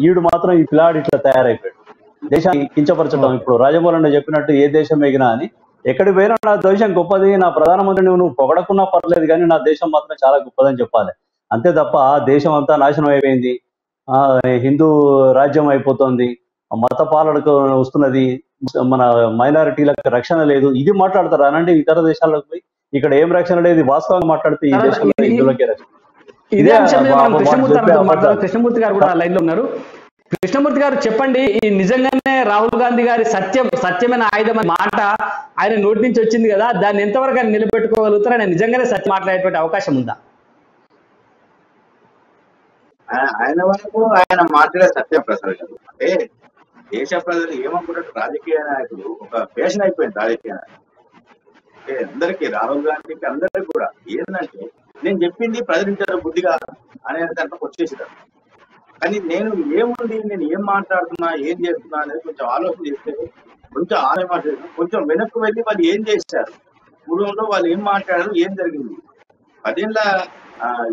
ఈడు మాత్రం ఈ పిల్లాడు ఇట్లా తయారైపోయాడు, దేశాన్ని కించపరచడం. ఇప్పుడు రాజమౌళి చెప్పినట్టు ఏ దేశం ఎగినా అని, ఎక్కడికి పోయినా నా దేశం గొప్పది, నా ప్రధానమంత్రిని నువ్వు పొగడకున్నా పర్లేదు కానీ నా దేశం మాత్రం చాలా గొప్పదని చెప్పాలి. అంతే తప్ప దేశం అంతా నాశనం అయిపోయింది, హిందూ రాజ్యం అయిపోతుంది, మత పాలనకు వస్తున్నది, మన మైనారిటీలకు రక్షణ లేదు, ఇది మాట్లాడతారు అనంటే ఇతర దేశాలకు పోయి ఇక్కడ ఏం రక్షణ లేదు, వాస్తవంగా మాట్లాడితే ఈ దేశంలో హిందువులకే రక్షణ. ఇదే అంశం కృష్ణమూర్తి గారు కూడా లైన్ లో ఉన్నారు. కృష్ణమూర్తి గారు చెప్పండి, ఈ నిజంగానే రాహుల్ గాంధీ గారి సత్యమైన ఆయుధం అనే మాట ఆయన నోటి నుంచి వచ్చింది కదా, దాన్ని ఎంతవరకు ఆయన నిలబెట్టుకోగలుగుతారు? ఆయన నిజంగానే సత్యం మాట్లాడేటువంటి అవకాశం ఉందా? ఆయన వరకు ఆయన మాట్లాడే సత్యప్రసాద్ గారు అంటే దేశ ప్రజలు ఏమనుకుంటారు, రాజకీయ నాయకులు ఒక ఫ్యాషన్ అయిపోయింది. రాజకీయ నాయకులు అంటే అందరికీ, రాహుల్ గాంధీకి అందరికీ కూడా ఏంటంటే నేను చెప్పింది ప్రజలించారు బుద్ధిగా అనే దాంట్లోకి వచ్చేసారు. కానీ నేను ఏముంది, నేను ఏం మాట్లాడుతున్నా, ఏం చేస్తున్నా అనేది కొంచెం ఆలోచన చేస్తే, కొంచెం ఆలోచన కొంచెం వెనక్కు వెళ్ళి వాళ్ళు ఏం చేశారు, పూర్వంలో వాళ్ళు ఏం మాట్లాడారు, ఏం జరిగింది, 10 ఏళ్ల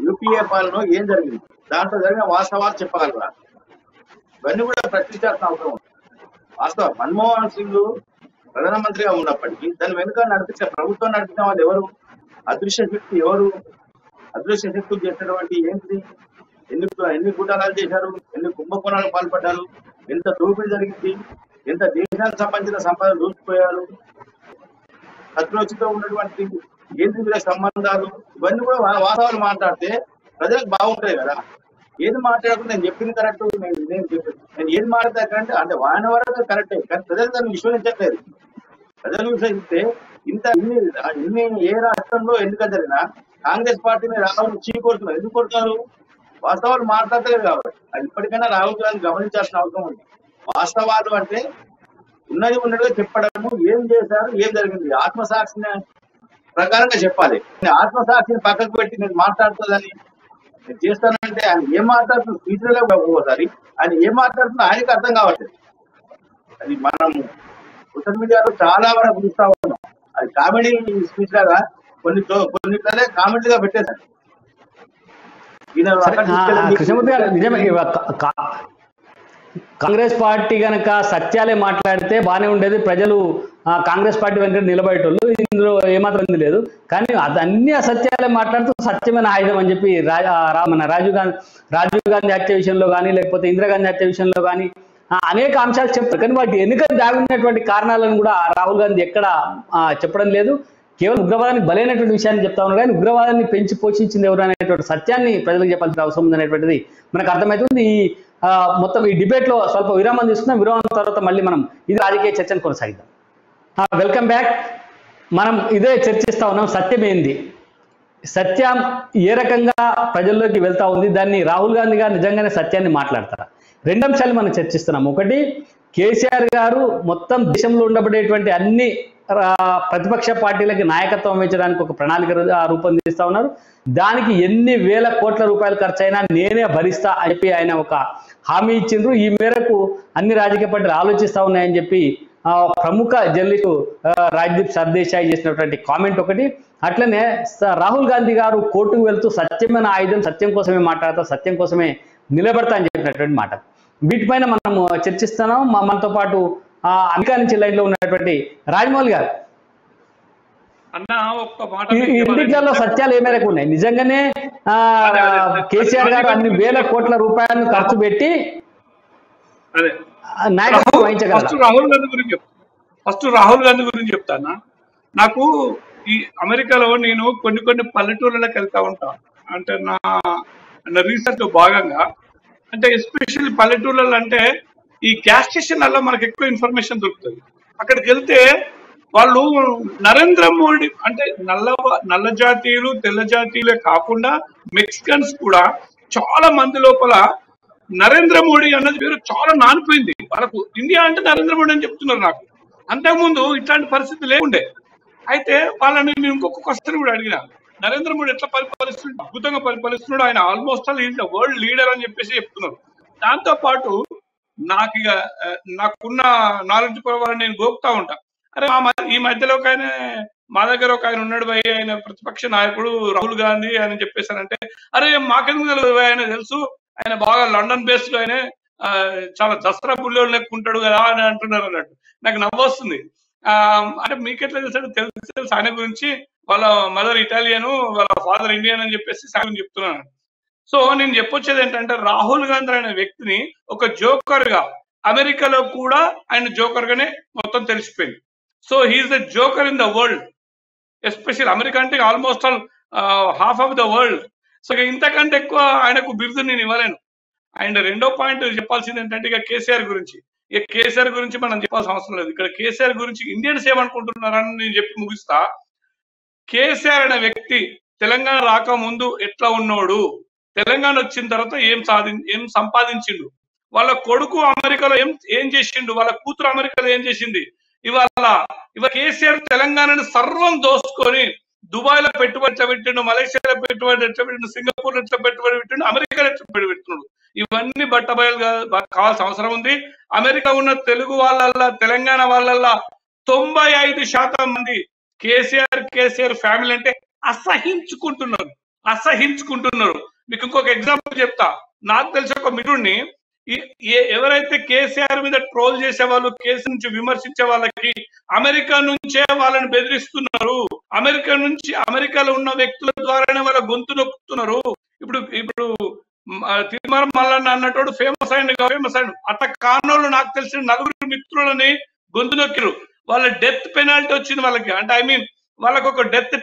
యూపీఏ పాలన ఏం జరిగింది, దాంట్లో జరిగిన వాస్తవాలు చెప్పగలరా, ఇవన్నీ కూడా ప్రశ్నించాల్సిన అవసరం ఉంది. వాస్తవం మన్మోహన్ సింగ్ ప్రధానమంత్రిగా ఉన్నప్పటికీ దాని వెనుక నడిపించిన ప్రభుత్వం నడిపించిన వాళ్ళు ఎవరు, అదృశ్య శక్తి ఎవరు, అదృశ్య శక్తులు చేసినటువంటి ఏంటి, ఎన్ని కూటాలు చేశారు, ఎన్ని కుంభకోణాలకు పాల్పడ్డారు, ఎంత దోపిడీ జరిగింది, ఎంత దేశానికి సంబంధించిన సంపద దూసుకుపోయారు, శత్రుచితో ఉన్నటువంటి ఏంటి వీళ్ళ సంబంధాలు, ఇవన్నీ కూడా వాస్తవాలు మాట్లాడితే ప్రజలకు బాగుంటాయి కదా. ఏది మాట్లాడకుండా నేను చెప్పింది కరెక్ట్, నేను ఏది మాట్లాడతా కరెక్ట్ అంటే వాన వరకు కరెక్టే, కానీ ప్రజలు దాన్ని విశ్వసించట్లేదు. ప్రజలు విశ్వసిస్తే ఇన్ని ఏ రాష్ట్రంలో ఎన్నికలు జరిగినా కాంగ్రెస్ పార్టీని రాహుల్ చీకొడుతున్నారు. ఎందుకు కొడుతున్నారు? వాస్తవాలు మాట్లాడలేదు కాబట్టి. అది ఇప్పటికైనా రాహుల్ గాంధీ గమనించాల్సిన అవసరం ఉంది. వాస్తవాలు అంటే ఉన్నది ఉన్నట్టుగా చెప్పడము, ఏం చేశారు, ఏం జరిగింది, ఆత్మసాక్షిని ప్రకారంగా చెప్పాలి. ఆత్మసాక్షిని పక్కకు పెట్టి నేను మాట్లాడుతుందని చేస్తానంటే ఆయన ఏం మాట్లాడుతున్న స్పీచ్లలో ఒక్కోసారి ఆయన ఏం మాట్లాడుతున్నా ఆయనకి అర్థం కావట్లేదు. అది మనం సోషల్ మీడియాలో చాలా వరకు చూస్తా ఉన్నాం. అది కామెడీ స్పీచ్ లాగా కొన్నిట్లనే కామెంట్గా పెట్టేశారు. కృష్ణమూర్తి గారు నిజమే, కాంగ్రెస్ పార్టీ గనక సత్యాలే మాట్లాడితే బాగానే ఉండేది, ప్రజలు కాంగ్రెస్ పార్టీ వెంట నిలబడేటోళ్ళు, ఇందులో ఏమాత్రం లేదు. కానీ అన్ని అసత్యాలే మాట్లాడుతూ సత్యమైన ఆయుధం అని చెప్పి మన రాజీవ్ గాంధీ హత్య విషయంలో కానీ, లేకపోతే ఇందిరాగాంధీ హత్య విషయంలో కానీ అనేక అంశాలు చెప్తారు. కానీ వాటి వెనుక దాగున్నటువంటి కారణాలను కూడా రాహుల్ గాంధీ ఎక్కడ చెప్పడం లేదు. కేవలం ఉగ్రవాదానికి బలైనటువంటి విషయాన్ని చెప్తా ఉన్నారు, కానీ ఉగ్రవాదాన్ని పెంచి పోషించింది ఎవరు అనేటువంటి సత్యాన్ని ప్రజలకు చెప్పాల్సిన అవసరం ఉంది అనేటువంటిది మనకు అర్థమవుతుంది. ఈ మొత్తం ఈ డిబేట్ లో స్వల్ప విరామం తీసుకున్నాం. విరామం తర్వాత మళ్ళీ మనం ఇది రాజకీయ చర్చను కొనసాగిద్దాం. Welcome back. మనం ఇదే చర్చిస్తా ఉన్నాం, సత్యం ఏంది, సత్యం ఏ రకంగా ప్రజల్లోకి వెళ్తా ఉంది, దాన్ని రాహుల్ గాంధీ గారు నిజంగానే సత్యాన్ని మాట్లాడతారా? 2 అంశాలు మనం చర్చిస్తున్నాం. ఒకటి, కేసీఆర్ గారు మొత్తం దేశంలో ఉండబడేటువంటి అన్ని ప్రతిపక్ష పార్టీలకి నాయకత్వం వహించడానికి ఒక ప్రణాళిక రూపొందిస్తా ఉన్నారు. దానికి ఎన్ని వేల కోట్ల రూపాయలు ఖర్చు అయినా నేనే భరిస్తా అని చెప్పి ఆయన ఒక హామీ ఇచ్చిండ్రు. ఈ మేరకు అన్ని రాజకీయ పార్టీలు ఆలోచిస్తా ఉన్నాయని చెప్పి ప్రముఖ జర్నలిస్టు రాజ్దీప్ సర్దేశాయ్ చేసినటువంటి కామెంట్ ఒకటి. అట్లనే రాహుల్ గాంధీ గారు కోర్టుకు వెళ్తూ సత్యమైన ఆయుధం, సత్యం కోసమే మాట్లాడతా, సత్యం కోసమే నిలబడతా అని చెప్పినటువంటి మాట. వీటిపైన మనం చర్చిస్తున్నాం. మనతో పాటు అమెరికా నుంచి లైన్ లో ఉన్నటువంటి రాజమౌళి గారు, ఈ రెండిట్లలో సత్యాలు ఏ మేరకు ఉన్నాయి? నిజంగానే కేసీఆర్ గారు అన్ని వేల కోట్ల రూపాయలను ఖర్చు పెట్టి నాయకత్వం వహించగలరు? ఫస్ట్ రాహుల్ గాంధీ గురించి చెప్తానా. నాకు ఈ అమెరికాలో నేను కొన్ని పల్లెటూర్లకు వెళ్తా ఉంటాను. అంటే నా రీసెర్చ్ భాగంగా, అంటే ఎస్పెషల్లీ పల్లెటూర్లలో, అంటే ఈ గ్యాస్ స్టేషన్లలో మనకు ఎక్కువ ఇన్ఫర్మేషన్ దొరుకుతుంది. అక్కడికి వెళ్తే వాళ్ళు నరేంద్ర మోడీ అంటే నల్ల జాతీయులు, తెల్ల జాతీయులే కాకుండా మెక్సికన్స్ కూడా చాలా మంది లోపల నరేంద్ర మోడీ అన్నది పేరు చాలా నానిపోయింది. వాళ్ళకు ఇండియా అంటే నరేంద్ర మోడీ అని చెప్తున్నారు. నాకు అంతకుముందు ఇట్లాంటి పరిస్థితి లేకుండే. అయితే వాళ్ళని నేను ఇంకొక క్వశ్చన్ కూడా అడిగిన, నరేంద్ర మోడీ ఎట్లా పరిపాలిస్తున్నాడు, అద్భుతంగా పరిపాలిస్తున్నాడు. ఆయన almost all is the world leader అని చెప్పేసి చెప్తున్నారు. దాంతో పాటు నాకు ఇక నాకున్న నాలెడ్జ్ ప్రకారం నేను గోపుతా ఉంటా. అరే ఈ మధ్యలో ఒక ఆయన మా దగ్గర ఒక ఆయన ఉన్నాడు భయ్, ఆయన ప్రతిపక్ష నాయకుడు రాహుల్ గాంధీ అని చెప్పేసానంటే, అరే మాకెందుకు తెలియదు, ఆయన తెలుసు, ఆయన బాగా లండన్ బేస్డ్, ఆయన చాలా దసరా బుల్లోడు లెక్కుంటాడు కదా అని అంటున్నారు అన్నట్టు. నాకు నవ్వొస్తుంది. అంటే మీకెట్లా తెలుసు ఆయన గురించి, వాళ్ళ మదర్ ఇటాలియన్, వాళ్ళ ఫాదర్ ఇండియన్ అని చెప్పేసి ఆయన చెప్తున్నాను. సో నేను చెప్పొచ్చేది ఏంటంటే, రాహుల్ గాంధీ అనే వ్యక్తిని ఒక జోకర్ గా అమెరికాలో కూడా ఆయన జోకర్ గానే మొత్తం తెలిసిపోయింది. So he's the joker in the world, especial America అంటే almost all half of the world. So ఇంతకంటే ఎక్కువ ఆయనకు బిరుదు నేను ఇవ్వలేను. అండ్ రెండో పాయింట్ చెప్పాల్సింది ఏంటంటే, ఇక కేసీఆర్ గురించి. ఇక కేసీఆర్ గురించి మనం చెప్పాల్సిన అవసరం లేదు. ఇక్కడ కేసీఆర్ గురించి ఇండియన్స్ ఏమనుకుంటున్నారని నేను చెప్పి ముగిస్తా. కేసీఆర్ అనే వ్యక్తి తెలంగాణ రాకముందు ఎట్లా ఉన్నాడు, తెలంగాణ వచ్చిన తర్వాత ఏం సంపాదించిండు, వాళ్ళ కొడుకు అమెరికాలో ఏం చేసిండు, వాళ్ళ కూతురు అమెరికాలో ఏం చేసింది. ఇవాళ కేసీఆర్ తెలంగాణను సర్వం దోసుకొని దుబాయ్ లో పెట్టుబడి ఎట్లా పెట్టిండు, మలేషియాలో పెట్టుబడి ఎట్లా పెట్టిండు, సింగపూర్ ఎట్లా పెట్టుబడి పెట్టిండు, అమెరికాలో ఎట్లా పెట్టుబడి పెడుతున్నాడు. ఇవన్నీ బట్టబయలుగా కావాల్సిన అవసరం ఉంది. అమెరికా ఉన్న తెలుగు వాళ్ళల్లా, తెలంగాణ వాళ్ళల్లా 95% మంది కేసీఆర్ ఫ్యామిలీ అంటే అసహించుకుంటున్నారు. మీకు ఇంకొక ఎగ్జాంపుల్ చెప్తా. నాకు తెలిసి ఒక మిత్రుడిని, ఎవరైతే కేసీఆర్ మీద ట్రోల్ చేసే వాళ్ళు, కేసు నుంచి విమర్శించే వాళ్ళకి అమెరికా నుంచే వాళ్ళని బెదిరిస్తున్నారు. అమెరికాలో ఉన్న వ్యక్తుల ద్వారానే వాళ్ళ గొంతు నొక్కుతున్నారు. ఇప్పుడు తిరుమల మల్లన్న అన్నట్టు ఫేమస్ అయ్యిండు. అట్లా కానోళ్ళు నాకు తెలిసిన 4 మిత్రులని గొంతు నొక్కిరు. వాళ్ళ డెత్ పెనాల్టీ వచ్చింది వాళ్ళకి. అంటే ఐ మీన్ వాళ్ళకి ఒక డెత్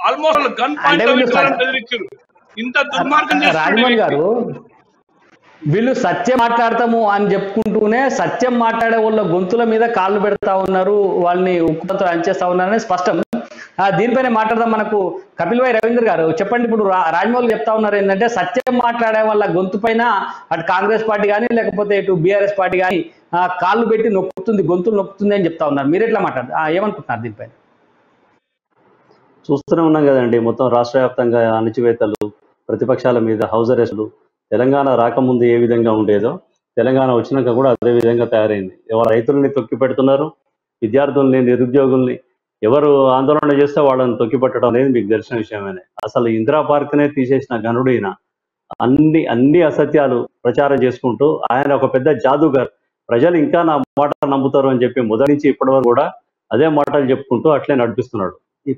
ఆల్మోస్ట్ గన్ పాయింట్ బెదిరించారు. ఇంత దుర్మార్గం రాజమౌళి గారు, వీళ్ళు సత్యం మాట్లాడతాము అని చెప్పుకుంటూనే సత్యం మాట్లాడే వాళ్ళ గొంతుల మీద కాళ్ళు పెడతా ఉన్నారు, వాళ్ళని ఉక్కుతో అంచేస్తా ఉన్నారని స్పష్టం. దీనిపైన మాట్లాడదాం. మనకు కపిల్ భాయ్ రవీంద్ర గారు చెప్పండి. ఇప్పుడు రాజమౌళి చెప్తా ఉన్నారు ఏంటంటే, సత్యం మాట్లాడే వాళ్ళ గొంతు పైన అటు కాంగ్రెస్ పార్టీ కానీ లేకపోతే ఇటు బీఆర్ఎస్ పార్టీ కానీ కాళ్ళు పెట్టి నొక్కుతుంది, గొంతులు నొక్కుతుంది అని చెప్తా ఉన్నారు. మీరు ఎట్లా ఏమనుకుంటున్నారు దీనిపైన? చూస్తూనే ఉన్నాం కదండి, మొత్తం రాష్ట్ర వ్యాప్తంగా అణచివేతలు, ప్రతిపక్షాల మీద హౌస్ అరెస్టులు. తెలంగాణ రాకముందు ఏ విధంగా ఉండేదో తెలంగాణ వచ్చినాక కూడా అదే విధంగా తయారైంది. ఎవరు రైతుల్ని తొక్కి పెడుతున్నారు, విద్యార్థుల్ని, నిరుద్యోగుల్ని ఎవరు ఆందోళన చేస్తే వాళ్ళని తొక్కిపట్టడం అనేది మీకు తెలిసిన విషయమేనే. అసలు ఇందిరా పార్క్నే తీసేసిన ఘనుడైన అన్ని అసత్యాలు ప్రచారం చేసుకుంటూ ఆయన ఒక పెద్ద జాదుగర్, ప్రజలు ఇంకా నా మాట నమ్ముతారు అని చెప్పి మొదటి నుంచి ఇప్పటివరకు కూడా అదే మాటలు చెప్పుకుంటూ అట్లే నడిపిస్తున్నాడు. ఈ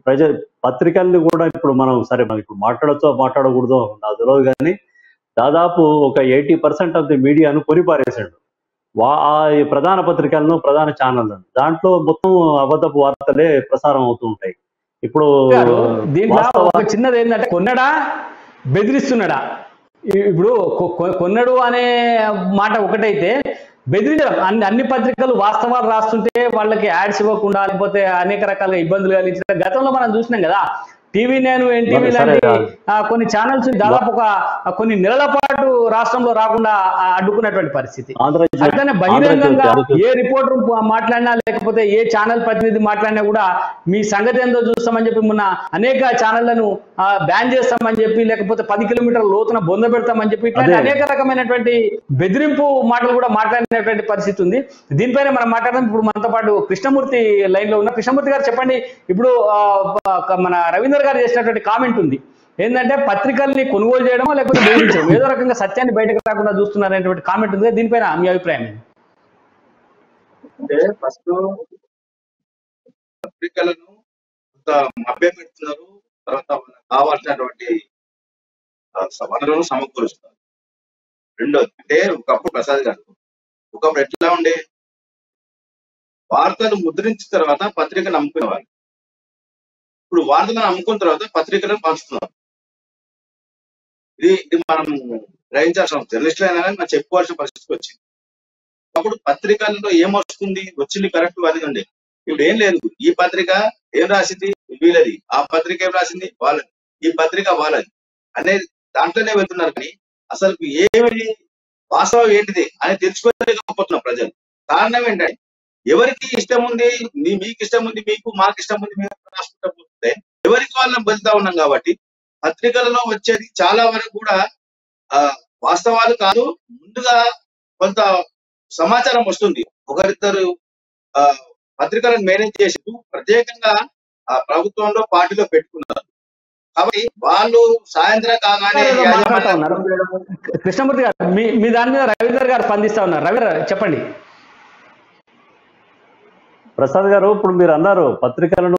పత్రికల్ని కూడా ఇప్పుడు మనం సరే మనం ఇప్పుడు మాట్లాడచ్చో మాట్లాడకూడదో నాకు తెలియదు, కానీ దాదాపు ఒక 80% ఆఫ్ ది మీడియాను కొనిపారేశాడు. ప్రధాన పత్రికలను, ప్రధాన ఛానళ్లను. దాంట్లో మొత్తం అబద్ధపు వార్తలే ప్రసారం అవుతూ ఉంటాయి. ఇప్పుడు చిన్నది ఏంటంటే, కొన్నడా బెదిరిస్తున్నాడా? ఇప్పుడు కొన్నడు అనే మాట ఒకటైతే, బెదిరించడం అన్ని పత్రికలు వాస్తవాలు రాస్తుంటే వాళ్ళకి యాడ్స్ ఇవ్వకుండా లేకపోతే అనేక రకాలుగా ఇబ్బందులు కలిగించడం గతంలో మనం చూసినాం కదా. టీవీ నేను, ఎన్టీవీ లాంటి కొన్ని ఛానల్స్ దాదాపు కొన్ని నెలల పాటు రాష్ట్రంలో రాకుండా అడ్డుకున్నటువంటి పరిస్థితి. అట్లనే బహిరంగంగా ఏ రిపోర్టర్ మాట్లాడినా లేకపోతే ఏ ఛానల్ ప్రతినిధి మాట్లాడినా కూడా మీ సంగతి ఏందో చూస్తామని చెప్పి మొన్న అనేక ఛానళ్లను బ్యాన్ చేస్తామని చెప్పి, లేకపోతే 10 కిలోమీటర్ల లోతున బొంద పెడతామని చెప్పి, ఇట్లాంటి అనేక రకమైనటువంటి బెదిరింపు మాటలు కూడా మాట్లాడినటువంటి పరిస్థితి ఉంది. దీనిపైన మనం మాట్లాడదాం. ఇప్పుడు మనతో పాటు కృష్ణమూర్తి లైన్ లో ఉన్న. కృష్ణమూర్తి గారు చెప్పండి. ఇప్పుడు మన రవీంద్ర గారు చేసినటువంటి కామెంట్ ఉంది ఏంటంటే, పత్రికల్ని కొనుగోలు చేయడమో లేకపోతే బెదిరించడం, ఏదో రకంగా సత్యాన్ని బయటకు రాకుండా చూస్తున్నారు అనేటువంటి కామెంట్ ఉంది. దీనిపైన మీ అభిప్రాయం ఏంటి? అంటే ఫస్ట్ పత్రికలను మభ్య పెడుతున్నారు, తర్వాత కావాల్సినటువంటి వనరులను సమకూరుస్తున్నారు. రెండోది అంటే, ఒకప్పుడు ప్రసాద్ గారు ఒకప్పుడు ఎట్లా ఉండే, వార్తలు ముద్రించిన తర్వాత పత్రికను అమ్ముకునేవారు. ఇప్పుడు వార్తలను అమ్ముకున్న తర్వాత పత్రికలను పంచుతున్నారు. ఇది మనం గ్రహించాల్సిన జర్నలిస్టులు అయినా కానీ మనం చెప్పుకోవాల్సిన పరిస్థితి వచ్చింది. అప్పుడు పత్రికల్లో ఏమొస్తుంది, వచ్చింది కరెక్ట్ అది ఉండే. ఇప్పుడు ఏం లేదు. ఈ పత్రిక ఏం రాసింది వీళ్ళది, ఆ పత్రిక ఏం రాసింది వాళ్ళది, ఈ పత్రిక వాళ్ళది అనేది దాంట్లోనే వెళ్తున్నారు. కానీ అసలు ఏమిటి వాస్తవం ఏంటిది అని తెలుసుకోలేకపోతున్నారు ప్రజలు. కారణం ఏంటంటే, ఎవరికి ఇష్టం ఉంది, మీకు ఇష్టం ఉంది, మాకు ఇష్టం ఉంది, మేము రాసుకుంటూ పోతే ఎవరికి వాళ్ళని వెళ్తా ఉన్నాం కాబట్టి పత్రికలలో వచ్చేది చాలా వరకు కూడా వాస్తవాలు కాదు. ముందుగా కొంత సమాచారం వస్తుంది. ఒకరిద్దరు పత్రికలను మేనేజ్ చేసి ప్రత్యేకంగా ప్రభుత్వంలో పార్టీలో పెట్టుకున్నారు కాబట్టి వాళ్ళు సాయంత్రం కాగానే కృష్ణమూర్తి గారు మీ దాని మీద రవీందర్ గారు స్పందిస్తా ఉన్నారు. రవీందర్ చెప్పండి. ప్రసాద్ గారు, ఇప్పుడు మీరు అన్నారు పత్రికలను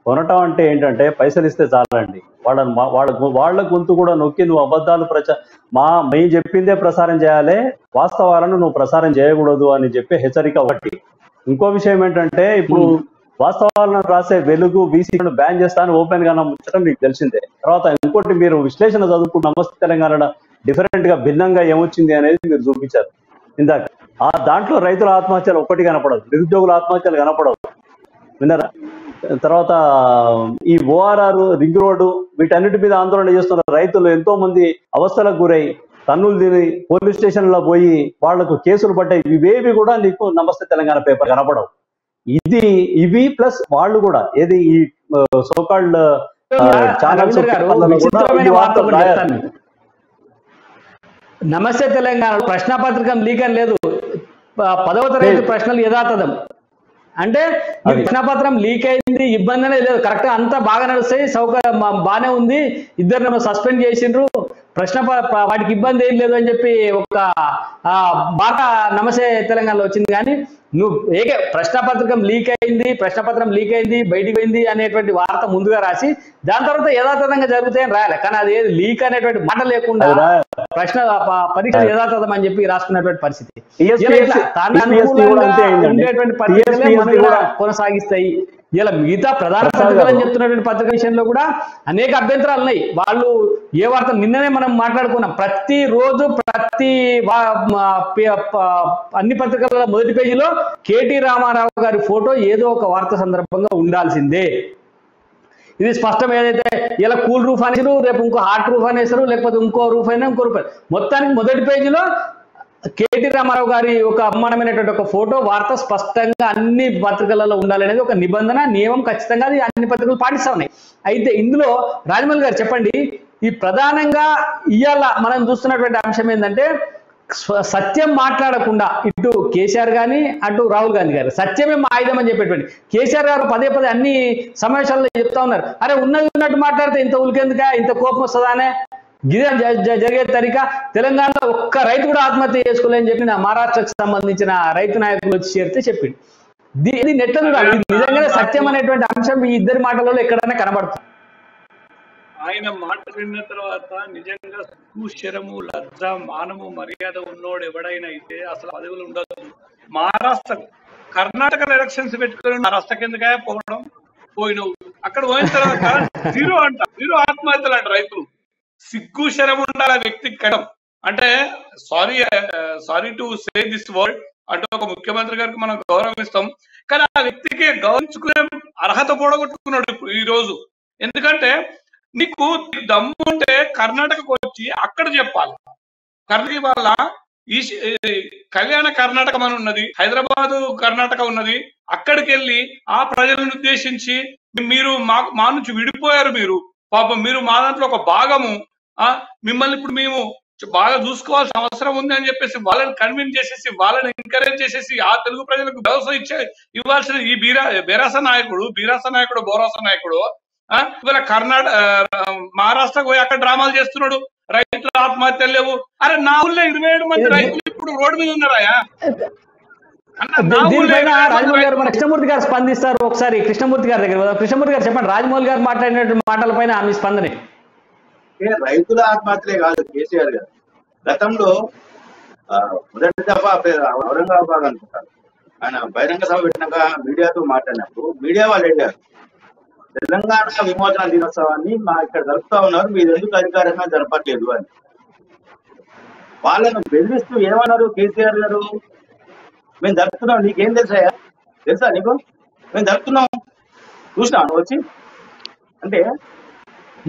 కొనటం అంటే ఏంటంటే పైసలు ఇస్తే చాలండి. వాళ్ళ గొంతు కూడా నొక్కి నువ్వు అబద్ధాలు మేము చెప్పిందే ప్రసారం చేయాలి, వాస్తవాలను నువ్వు ప్రసారం చేయకూడదు అని చెప్పి హెచ్చరిక ఒకటి. ఇంకో విషయం ఏంటంటే ఇప్పుడు వాస్తవాలను రాసే వెలుగు వీసీలను బ్యాన్ చేస్తానని ఓపెన్ గా ముచ్చటం మీకు తెలిసిందే. తర్వాత ఇంకోటి మీరు విశ్లేషణ చదువుకున్న నమస్తే తెలంగాణ డిఫరెంట్ గా భిన్నంగా ఏమొచ్చింది అనేది మీరు చూపించారు ఇందాక. దాంట్లో రైతుల ఆత్మహత్యలు ఒక్కటి కనపడదు, నిరుద్యోగుల ఆత్మహత్యలు కనపడవు విన్నారా. తర్వాత ఈ ఓఆర్ఆర్, రింగ్ రోడ్డు వీటన్నిటి మీద ఆందోళన చేస్తున్న రైతులు ఎంతో మంది అవస్థలకు గురై తన్నులు తిని పోలీస్ స్టేషన్లో పోయి వాళ్లకు కేసులు పడ్డాయి. ఇవేవి కూడా నీకు నమస్తే తెలంగాణ పేపర్ కనపడవు. ఇవి ప్లస్ వాళ్ళు కూడా ఏది ఈ సోకాల్డ్ ఛానల్స్ నమస్తే తెలంగాణ ప్రశ్నపత్రికం లీక్ అని లేదు, 10వ తరగతి ప్రశ్నలు యథాతథం అంటే ప్రశ్నపత్రం లీక్ అయింది, ఇబ్బంది అనేది లేదు, కరెక్ట్ అంతా బాగా నడుస్తాయి, సౌకర్యం బాగానే ఉంది, ఇద్దరు సస్పెండ్ చేసిండ్రు, వాటికి ఇబ్బంది ఏం లేదు అని చెప్పి ఒక బాగా నమస్తే తెలంగాణలో వచ్చింది. కానీ నువ్వు ప్రశ్నపత్రం లీక్ అయింది బయటికి పోయింది అనేటువంటి వార్త ముందుగా రాసి దాని తర్వాత యథాతథంగా జరుగుతాయని రాయాలి. కానీ అది లీక్ అనేటువంటి మాట లేకుండా పరీక్ష యథాతథం అని చెప్పి రాసుకున్నటువంటి పరిస్థితి ఉండేటువంటి పరిస్థితులే కొనసాగిస్తాయి. ఇలా మిగతా ప్రధాన పత్రికలు అని చెప్తున్నటువంటి పత్రిక విషయంలో కూడా అనేక అభ్యంతరాలు ఉన్నాయి. వాళ్ళు ఏ వార్త నిన్ననే మనం మాట్లాడుకున్నాం, ప్రతిరోజు అన్ని పత్రికల మొదటి పేజీలో కేటీ రామారావు గారి ఫోటో ఏదో ఒక వార్త సందర్భంగా ఉండాల్సిందే. ఇది స్పష్టం. ఏదైతే ఇలా కూల్ రూఫ్ అనేసారు, రేపు ఇంకో హాట్ రూఫ్ అనేసారు, లేకపోతే ఇంకో రూఫ్ అయినా ఇంకో రూఫ్. మొత్తానికి మొదటి పేజీలో కేటీ రామారావు గారి ఒక అభిమానమైనటువంటి ఒక ఫోటో వార్త స్పష్టంగా అన్ని పత్రికలలో ఉండాలనేది ఒక నిబంధన, నియమం. ఖచ్చితంగా అది అన్ని పత్రికలు పాటిస్తా ఉన్నాయి. అయితే ఇందులో రాజమౌళి గారు చెప్పండి, ఈ ప్రధానంగా ఇవాళ మనం చూస్తున్నటువంటి అంశం ఏంటంటే సత్యం మాట్లాడకుండా ఇటు కేసీఆర్ కానీ అటు రాహుల్ గాంధీ గారు సత్యమే మా ఆయుధం అని చెప్పేటువంటి కేసీఆర్ గారు పదే అన్ని సమావేశాల్లో చెప్తా ఉన్నారు, అరే ఉన్నట్టు మాట్లాడితే ఇంత ఉలికెందుక, ఇంత కోపం వస్తుందానే, గిదే జరిగే తరిక. తెలంగాణలో ఒక్క రైతు కూడా ఆత్మహత్య చేసుకోలేని చెప్పి నా మహారాష్ట్రకు సంబంధించిన రైతు నాయకులు వచ్చి చేరితే చెప్పింది. ఇది నెట్లో చూడాలి, నిజంగానే సత్యం అనేటువంటి అంశం ఈ ఇద్దరి మాటలలో ఎక్కడైనా కనబడుతుంది. ఆయన మాట విన్న తర్వాత నిజంగా శరము, లజ్జ, మానము, మర్యాద ఉన్నోడు ఎవడైనా అయితే అసలు పదవులు ఉండదు. మహారాష్ట్ర కర్ణాటక ఎలక్షన్స్ పెట్టుకుని మహారాష్ట్రకి ఎందుకయా పోయినవు, అక్కడ పోయిన తర్వాత జీరో ఆత్మహత్యలు అంట రైతులు. సిగ్గు శరం ఉండాలి ఆ వ్యక్తికి కడం అంటే sorry to say this word అంటే ఒక ముఖ్యమంత్రి గారికి మనం గౌరవిస్తాం, కానీ ఆ వ్యక్తికి గౌరవించుకునే అర్హత కూడగొట్టుకున్నాడు ఈ రోజు. ఎందుకంటే నీకు దమ్ము ఉంటే కర్ణాటకకు వచ్చి అక్కడ చెప్పాలి. కర్ణాటక వల్ల ఈ కళ్యాణ కర్ణాటక అని ఉన్నది, హైదరాబాద్ కర్ణాటక ఉన్నది, అక్కడికి వెళ్ళి ఆ ప్రజలను ఉద్దేశించి మీరు మా నుంచి విడిపోయారు, మీరు పాపం మీరు మా దాంట్లో ఒక భాగము, మిమ్మల్ని ఇప్పుడు మేము బాగా చూసుకోవాల్సిన అవసరం ఉంది అని చెప్పేసి వాళ్ళని కన్విన్స్ చేసేసి వాళ్ళని ఎంకరేజ్ చేసేసి ఆ తెలుగు ప్రజలకు భరోసా ఇవ్వాల్సిన ఈ బీరాస నాయకుడు బోరాస నాయకుడు ఇవాళ మహారాష్ట్రకు పోయి అక్కడ డ్రామాలు చేస్తున్నాడు, రైతుల ఆత్మహత్యలు లేవు. అరే నా ఊళ్ళో 27 మంది రైతులు ఇప్పుడు రోడ్డు మీద ఉన్నారాయా? కృష్ణమూర్తి గారు స్పందిస్తారు. ఒకసారి కృష్ణమూర్తి గారి దగ్గర, కృష్ణమూర్తి గారు చెప్పండి, రాజమౌళి గారు మాట్లాడిన మాటలపైన ఆమె స్పందన. రైతుల ఆత్మహత్యలే కాదు, కేసీఆర్ గారు గతంలో మొదటి దఫా ఔరంగాబాద్ అనుకుంటారు ఆయన బహిరంగ సభ పెట్టినాక మీడియాతో మాట్లాడినప్పుడు మీడియా వాళ్ళు అడిగారు, తెలంగాణ విమోచన దినోత్సవాన్ని మా ఇక్కడ జరుపుతా ఉన్నారు, మీరు ఎందుకు అధికారంగా జరపట్లేదు అని. వాళ్ళను బెదిరిస్తూ ఏమన్నారు కేసీఆర్ గారు, మేము జరుపుతున్నాం, నీకేం తెలుసా నీకు, మేము జరుపుతున్నాం, చూసినాను వచ్చి అంటే.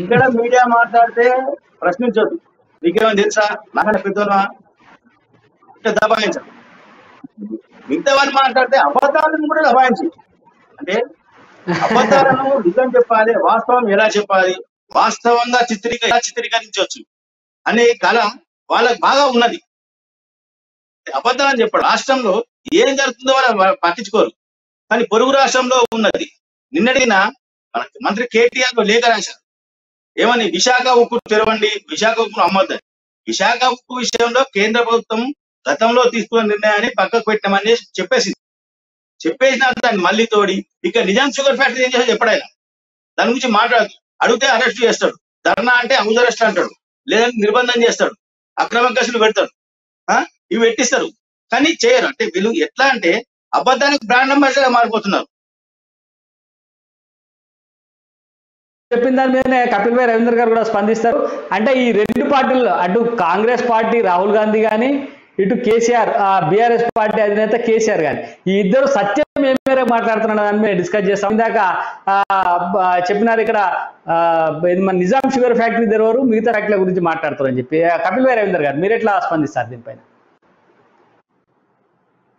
ఇక్కడ మీడియా మాట్లాడితే ప్రశ్నించొద్దు, నీకేమైనా తెలుసా, నాకన్నా పెద్దోనా అంటే దబాయించాలి. మిగతా వాళ్ళు మాట్లాడితే అబద్ధాలను కూడా దబాయించి అంటే అబద్ధాలను నిజం చెప్పాలి, వాస్తవం ఎలా చెప్పాలి, వాస్తవంగా ఎలా చిత్రీకరించవచ్చు అనే కళ వాళ్ళకి బాగా ఉన్నది. అబద్ధాలని చెప్పాడు. రాష్ట్రంలో ఏం జరుగుతుందో వాళ్ళు పట్టించుకోరు, కానీ పొరుగు రాష్ట్రంలో ఉన్నది. నిన్నటిన మంత్రి కేటీఆర్ లేఖ రాశారు, ఏమని, విశాఖ ఉక్కు తెరవండి, విశాఖ ఉక్కును అమ్మొద్దని. విశాఖ ఉక్కు విషయంలో కేంద్ర ప్రభుత్వం గతంలో తీసుకున్న నిర్ణయాన్ని పక్కకు పెట్టామని చెప్పేసిన దాన్ని మళ్ళీ తోడి ఇక నిజాం షుగర్ ఫ్యాక్టరీ ఏం చేస్తాడు ఎప్పుడైనా దాని గురించి మాట్లాడదు. అడిగితే అరెస్ట్ చేస్తాడు, ధర్నా అంటే హౌస్ అరెస్ట్ అంటాడు, లేదంటే నిర్బంధం చేస్తాడు, అక్రమ కేసులు పెడతాడు, ఇవి పెట్టిస్తారు. కానీ చేయరు. అంటే వీళ్ళు ఎట్లా అంటే అబద్ధానికి బ్రాండ్ అంబాసిడర్ గా మారిపోతున్నారు. చెప్పిన దాని మీదనే కపిల్ భాయ్ రవీంద్ర గారు కూడా స్పందిస్తారు. అంటే ఈ రెండు పార్టీలు, అటు కాంగ్రెస్ పార్టీ రాహుల్ గాంధీ కానీ, ఇటు కేసీఆర్ బీఆర్ఎస్ పార్టీ అధినేత కేసీఆర్ గాని, ఈ ఇద్దరు సత్యం ఏం మేరకు మాట్లాడుతున్న దాని మీద డిస్కస్ చేస్తాం. ఇందాక చెప్పినారు ఇక్కడ మన నిజాం షుగర్ ఫ్యాక్టరీ తెరవరు, మిగతా ఫ్యాక్టరీల గురించి మాట్లాడుతారు అని చెప్పి. కపిల్ భాయ్ రవీంద్ర గారు మీరు ఎట్లా స్పందిస్తారు దీనిపైన?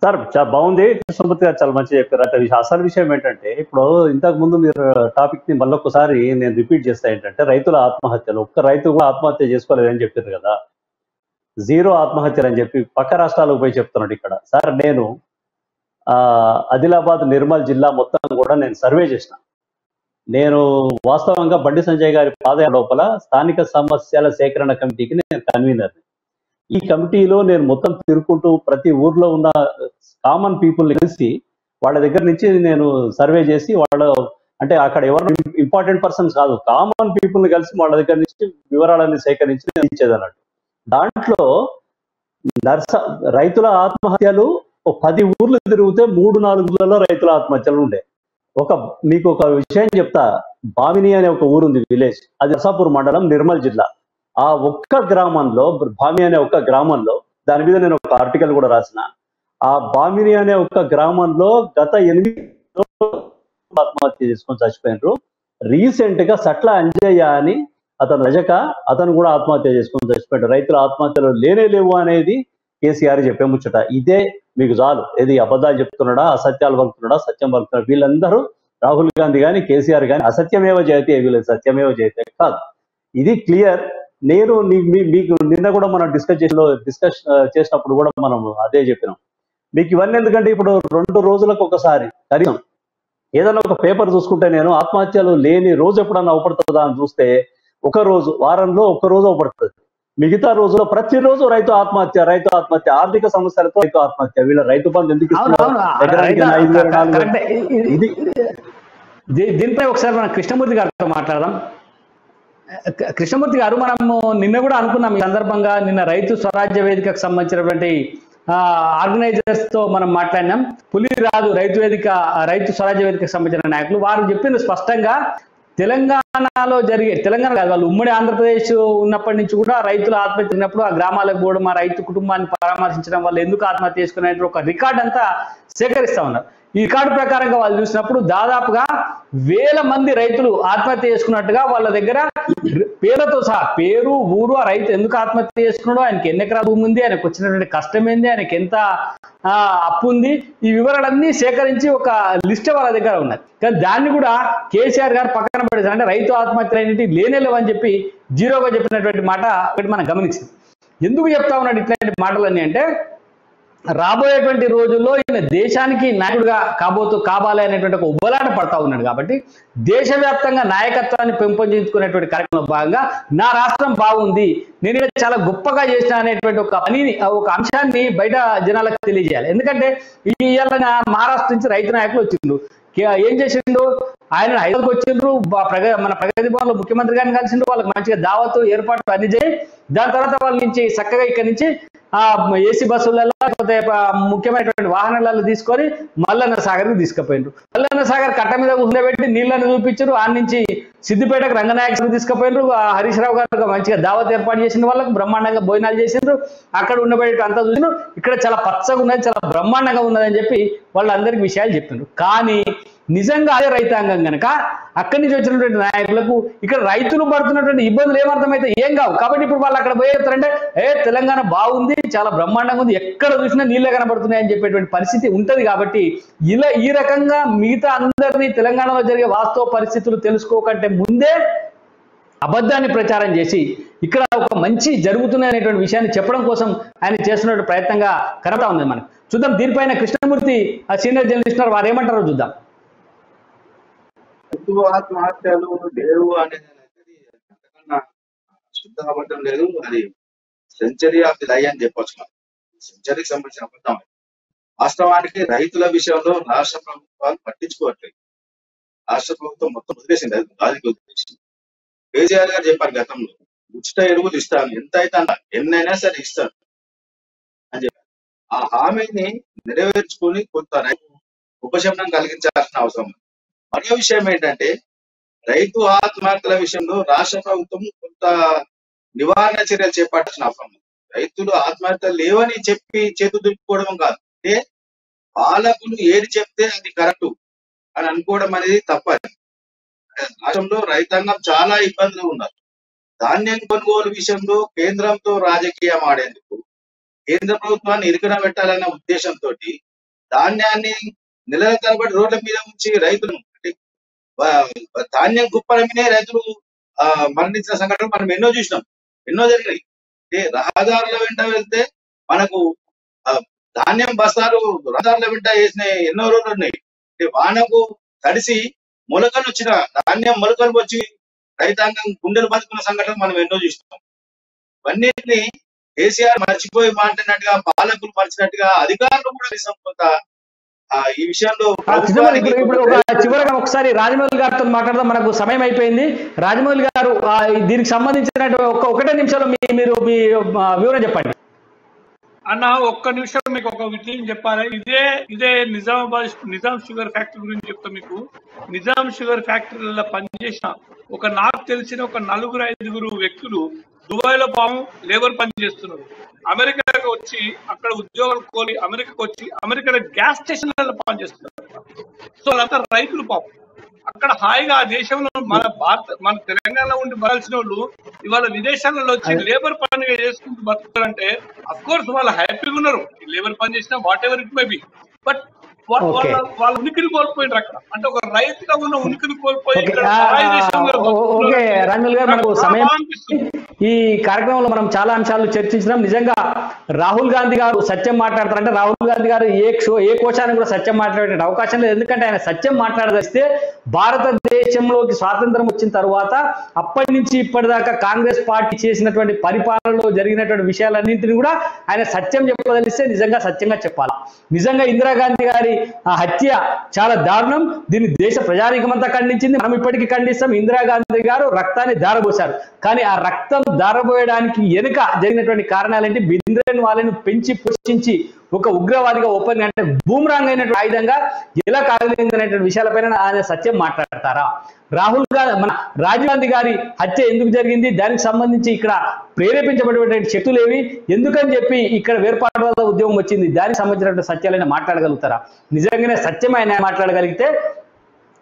సార్ చాలా బాగుంది, కృష్ణమూర్తి గారు చాలా మంచిగా చెప్పారు. అంటే అసలు విషయం ఏంటంటే, ఇప్పుడు ఇంతకు ముందు మీరు టాపిక్ ని మళ్ళొకసారి నేను రిపీట్ చేస్తా. ఏంటంటే రైతుల ఆత్మహత్యలు, ఒక్క రైతు కూడా ఆత్మహత్య చేసుకోలేదని చెప్పారు కదా, జీరో ఆత్మహత్యలు అని చెప్పి పక్క రాష్ట్రాలకు పోయి చెప్తున్నాడు. ఇక్కడ సార్ నేను ఆదిలాబాద్ నిర్మల్ జిల్లా మొత్తం కూడా నేను సర్వే చేసిన. నేను వాస్తవంగా బండి సంజయ్ గారి పాదయాత్ర లోపల స్థానిక సమస్యల సేకరణ కమిటీకి నేను కన్వీనర్. ఈ కమిటీలో నేను మొత్తం తిరుగుకుంటూ ప్రతి ఊర్లో ఉన్న కామన్ పీపుల్ని కలిసి వాళ్ళ దగ్గర నుంచి నేను సర్వే చేసి, వాళ్ళ అంటే అక్కడ ఎవరు ఇంపార్టెంట్ పర్సన్స్ కాదు, కామన్ పీపుల్ని కలిసి వాళ్ళ దగ్గర నుంచి వివరాలన్నీ సేకరించి నేను ఇచ్చేదన్నట్టు. దాంట్లో రైతుల ఆత్మహత్యలు 10 ఊర్లు తిరిగితే 3-4 ఊర్లలో రైతుల ఆత్మహత్యలు ఉండే. మీకు ఒక విషయం చెప్తా. బామిని అనే ఒక ఊరుంది, విలేజ్, అది నర్సాపూర్ మండలం, నిర్మల్ జిల్లా. ఆ ఒక్క గ్రామంలో, బామిని అనే ఒక్క గ్రామంలో, దాని మీద నేను ఒక ఆర్టికల్ కూడా రాసిన. ఆ బామిని అనే ఒక్క గ్రామంలో గత 8 ఆత్మహత్య చేసుకొని చచ్చిపోయినారు. రీసెంట్ గా సట్ల అంజయ్య అని అతను రజక, అతను కూడా ఆత్మహత్య చేసుకొని చచ్చిపోయాడు. రైతుల ఆత్మహత్యలు లేనే లేవు అనేది కేసీఆర్ చెప్పే ముచ్చట. ఇదే మీకు చాలు. ఏది అబద్ధాలు చెప్తున్నాడా, అసత్యాలు పలుకుతున్నాడా, సత్యం పలుకుతున్నాడా? వీళ్ళందరూ రాహుల్ గాంధీ కానీ కేసీఆర్ కానీ అసత్యమేవ జయతే, వీళ్ళు సత్యమేవ జయతే కాదు. ఇది క్లియర్. నేను మీకు నిన్న కూడా మనం డిస్కస్ చేసినప్పుడు కూడా మనం అదే చెప్పినాం. మీకు ఇవన్నీ ఎందుకంటే ఇప్పుడు 2 రోజులకు ఒకసారి కనీసం ఏదైనా ఒక పేపర్ చూసుకుంటే, నేను ఆత్మహత్యలు లేని రోజు ఎప్పుడన్నా అవపడుతుందా అని చూస్తే, ఒక రోజు, వారంలో ఒక రోజు అవపడుతుంది. మిగతా రోజులో ప్రతిరోజు రైతు ఆత్మహత్య, ఆర్థిక సమస్యలతో రైతు ఆత్మహత్య. వీళ్ళ రైతు బంధు ఎందుకు ఇది? దీనిపై ఒకసారి మనం కృష్ణమూర్తి గారితో మాట్లాడదాం. కృష్ణమూర్తి గారు, మనము నిన్న కూడా అనుకున్నాం ఈ సందర్భంగా, నిన్న రైతు స్వరాజ్య వేదికకు సంబంధించినటువంటి ఆర్గనైజర్స్ తో మనం మాట్లాడినాం. పులిరాజు రైతు స్వరాజ్య వేదికకు సంబంధించిన నాయకులు వారు చెప్పింది స్పష్టంగా, తెలంగాణలో తెలంగాణ కాదు, వాళ్ళు ఉమ్మడి ఆంధ్రప్రదేశ్ ఉన్నప్పటి నుంచి కూడా రైతులు ఆత్మహత్య జరిగినప్పుడు ఆ గ్రామాలకు పోవడం, ఆ రైతు కుటుంబాన్ని పరామర్శించడం, వాళ్ళు ఎందుకు ఆత్మహత్య చేసుకునే ఒక రికార్డ్ అంతా సేకరిస్తా ఉన్నారు. ఈ రికార్డు ప్రకారంగా వాళ్ళు చూసినప్పుడు దాదాపుగా 1000 మంది రైతులు ఆత్మహత్య చేసుకున్నట్టుగా వాళ్ళ దగ్గర పేరుతో సహా, పేరు, ఊరు, ఆ రైతు ఎందుకు ఆత్మహత్య చేసుకున్నాడో, ఆయనకి ఎన్ని ఎకరాల భూమి ఉంది, ఆయనకు వచ్చినటువంటి కష్టం ఏంది, ఆయనకి ఎంత అప్పు ఉంది, ఈ వివరాలన్నీ సేకరించి ఒక లిస్ట్ వాళ్ళ దగ్గర ఉన్నది. కానీ దాన్ని కూడా కేసీఆర్ గారు పక్కన పడేసారు. అంటే రైతు ఆత్మహత్యలు అనేవి లేనేలేవని చెప్పి జీరోగా చెప్పినటువంటి మాట ఒకటి మనం గమనించింది. ఎందుకు చెప్తా ఉన్నాడు ఇట్లాంటి మాటలన్నీ అంటే, రాబోయేటువంటి రోజుల్లో ఈయన దేశానికి నాయకుడిగా కావాలి అనేటువంటి ఒక ఉబ్బలాట పడతా ఉన్నాడు. కాబట్టి దేశవ్యాప్తంగా నాయకత్వాన్ని పెంపొందించుకునేటువంటి కార్యక్రమంలో భాగంగా నా రాష్ట్రం బాగుంది, నేను ఇలా చాలా గొప్పగా చేసిన అనేటువంటి ఒక పనిని, ఒక అంశాన్ని బయట జనాలకు తెలియజేయాలి. ఎందుకంటే ఇవాళ మహారాష్ట్ర నుంచి రైతు నాయకులు వచ్చిండ్రు, ఏం చేసిండు, ఆయన హైదరాబాద్కి వచ్చిండ్రు, మన ప్రగతి భవన్లో ముఖ్యమంత్రి గారిని కలిసిండ్రు, వాళ్ళకి మంచిగా దావత్ ఏర్పాట్లు అన్ని చేయి, దాని తర్వాత వాళ్ళ నుంచి చక్కగా ఇక్కడి నుంచి ఏసీ బస్సులలో లేకపోతే ముఖ్యమైనటువంటి వాహనాలలో తీసుకొని మల్లన్న సాగర్కి తీసుకుపోయినారు. మల్లన్న సాగర్ కట్ట మీద ఉండబెట్టి నీళ్ళని చూపించారు. ఆ నుంచి సిద్దిపేటకు రంగనాయక తీసుకుపోయినారు. హరీష్ రావు గారు మంచిగా దావత్ ఏర్పాటు చేసిన వాళ్ళకు బ్రహ్మాండంగా భోజనాలు చేసిండ్రు. అక్కడ ఉండబెట్టి అంతా చూసినారు. ఇక్కడ చాలా పచ్చగా ఉన్నది, చాలా బ్రహ్మాండంగా ఉన్నదని చెప్పి వాళ్ళందరికీ విషయాలు చెప్పిండ్రు. కానీ నిజంగా అదే రైతాంగం కనుక అక్కడి నుంచి వచ్చినటువంటి నాయకులకు ఇక్కడ రైతులు పడుతున్నటువంటి ఇబ్బందులు ఏమర్థమైతే ఏం కావు. కాబట్టి ఇప్పుడు వాళ్ళు అక్కడ పోయేస్తారంటే తెలంగాణ బాగుంది, చాలా బ్రహ్మాండంగా ఉంది, ఎక్కడ చూసినా నీళ్ళే కనబడుతున్నాయి అని చెప్పేటువంటి పరిస్థితి ఉంటది. కాబట్టి ఇలా ఈ రకంగా మిగతా అందరినీ తెలంగాణలో జరిగే వాస్తవ పరిస్థితులు తెలుసుకోకంటే ముందే అబద్ధాన్ని ప్రచారం చేసి ఇక్కడ ఒక మంచి జరుగుతున్నాయి అనేటువంటి విషయాన్ని చెప్పడం కోసం ఆయన చేస్తున్న ప్రయత్నంగా కనబడతా ఉంది మనకు. చూద్దాం దీనిపైన కృష్ణమూర్తి ఆ సీనియర్ జర్నలిస్ట్ వారు ఏమంటారో చూద్దాం. ఆత్మహత్యలు లేవు అనేది అంతకన్నా శుద్ధ అబద్ధం లేదు. అది సెంచరీ ఆఫ్ ది లై అని చెప్పొచ్చు. మనం సెంచరీకి సంబంధించిన అబద్ధం. వాస్తవానికి రైతుల విషయంలో రాష్ట్ర ప్రభుత్వాలు పట్టించుకోవట్లేదు. రాష్ట్ర ప్రభుత్వం మొత్తం వదిలేసింది, రాజకీయ వదిలేసింది. కేసీఆర్ గారు చెప్పారు గతంలో, ఉచిత ఎరువులు ఇస్తాను, ఎంత అయితే ఎన్నైనా సరే ఇస్తాను అని చెప్పారు. ఆ హామీని నెరవేర్చుకుని కొంత రైతు ఉపశమనం కలిగించాల్సిన అవసరం. మరో విషయం ఏంటంటే, రైతు ఆత్మహత్యల విషయంలో రాష్ట్ర ప్రభుత్వం కొంత నివారణ చర్యలు చేపట్టాల్సిన అవసరం. రైతులు ఆత్మహత్యలు లేవని చెప్పి చేతులు దులుపుకోవడం కాదు, అంటే పాలకులు ఏది చెప్తే అది కరెక్టు అని అనుకోవడం అనేది తప్పదు. రాష్ట్రంలో రైతాంగం చాలా ఇబ్బందులు ఉన్నారు. ధాన్యం కొనుగోలు విషయంలో కేంద్రంతో రాజకీయం ఆడేందుకు కేంద్ర ప్రభుత్వాన్ని ఇరుకున పెట్టాలన్న ఉద్దేశంతో ధాన్యాన్ని నెలల తరబడి రోడ్ల మీద ఉంచి రైతులు ధాన్యం కుప్పల మీదే రైతులు మరణించిన సంఘటనలు మనం ఎన్నో చూసినాం, ఎన్నో జరిగినాయి. రహదారుల వెంట వెళ్తే మనకు ధాన్యం బస్తాలు రహదారుల వెంట వేసిన ఎన్నో రోజులు ఉన్నాయి. వానకు తడిసి మొలకలు వచ్చిన ధాన్యం మొలకలు వచ్చి రైతాంగం గుండెలు బతుకున్న సంఘటనలు మనం ఎన్నో చూస్తున్నాం. ఇవన్నిటిని కేసీఆర్ మర్చిపోయి మాట్లాడినట్టుగా, పాలకులు మర్చినట్టుగా అధికారులు కూడా కొంత ఈ విషయంలో చివరగా ఒకసారి రాజమౌళి గారితో మాట్లాడదాం. మనకు సమయం అయిపోయింది. రాజమౌళి గారు దీనికి సంబంధించిన ఒకటే నిమిషంలో మీరు మీ వివరణ చెప్పండి అన్న. ఒక్క నిమిషం మీకు ఒక విషయం చెప్పాలి. ఇదే నిజాం షుగర్ ఫ్యాక్టరీ గురించి చెప్తా మీకు. నిజాం షుగర్ ఫ్యాక్టరీలో పనిచేసిన నాకు తెలిసిన ఒక 4-5 వ్యక్తులు దుబాయ్ లో పాపం లేబర్ పని చేస్తున్నారు. అమెరికాకి వచ్చి అక్కడ ఉద్యోగాలు కోరి అమెరికాకి వచ్చి అమెరికాలో గ్యాస్ స్టేషన్లలో పనిచేస్తున్నారు. సో వాళ్ళంతా రైతులు పాపం. అక్కడ హాయిగా ఆ దేశంలో మన తెలంగాణలో ఉండి బలాల్సిన వాళ్ళు ఇవాళ విదేశాలలో వచ్చి లేబర్ పని చేసుకుంటూ బతుకుతారంటే అఫ్ కోర్స్ వాళ్ళు హ్యాపీగా ఉన్నారు. లేబర్ పని చేసినా what ever it may be, but వాళ్ళ ఉనికిని కోల్పోయినారు అక్కడ. అంటే ఒక రైతుగా ఉన్న ఉనికిని కోల్పోయి మనకు సమయం. ఈ కార్యక్రమంలో మనం చాలా అంశాలు చర్చించినాం. నిజంగా రాహుల్ గాంధీ గారు సత్యం మాట్లాడతారంటే రాహుల్ గాంధీ గారు ఏ కోశాన్ని కూడా సత్యం మాట్లాడే అవకాశం లేదు. ఎందుకంటే ఆయన సత్యం మాట్లాడదస్తే భారతదేశంలోకి స్వాతంత్రం వచ్చిన తర్వాత అప్పటి నుంచి ఇప్పటిదాకా కాంగ్రెస్ పార్టీ చేసినటువంటి పరిపాలనలో జరిగినటువంటి విషయాలన్నింటినీ కూడా ఆయన సత్యం చెప్పదలిస్తే నిజంగా సత్యంగా చెప్పాలి. నిజంగా ఇందిరాగాంధీ గారి ఆ హత్య చాలా దారుణం. దీన్ని దేశ ప్రజానీకమంతా ఖండించింది, మనం ఇప్పటికీ ఖండిస్తాం. ఇందిరాగాంధీ గారు రక్తాన్ని ధారపోశారు. కానీ ఆ రక్తం ధారపోయడానికి వెనుక జరిగినటువంటి కారణాలేంటి? బింద్రేన్ వాళ్ళని పెంచి పోషించి ఒక ఉగ్రవాదిగా ఓపెన్ అంటే బూమ్రాంగ్ అయినటువంటి ఆయుధంగా ఎలా కాగలిగింది అనేటువంటి విషయాలపైన ఆయన సత్యం మాట్లాడతారా? మన రాజీవ్ గాంధీ గారి హత్య ఎందుకు జరిగింది, దానికి సంబంధించి ఇక్కడ ప్రేరేపించబడినటువంటి శక్తులు ఏవి, ఎందుకని చెప్పి ఇక్కడ వేర్పాటువాద ఉద్యమం వచ్చింది, దానికి సంబంధించినటువంటి సత్యాలైనా మాట్లాడగలుగుతారా? నిజంగానే సత్యం ఆయన మాట్లాడగలిగితే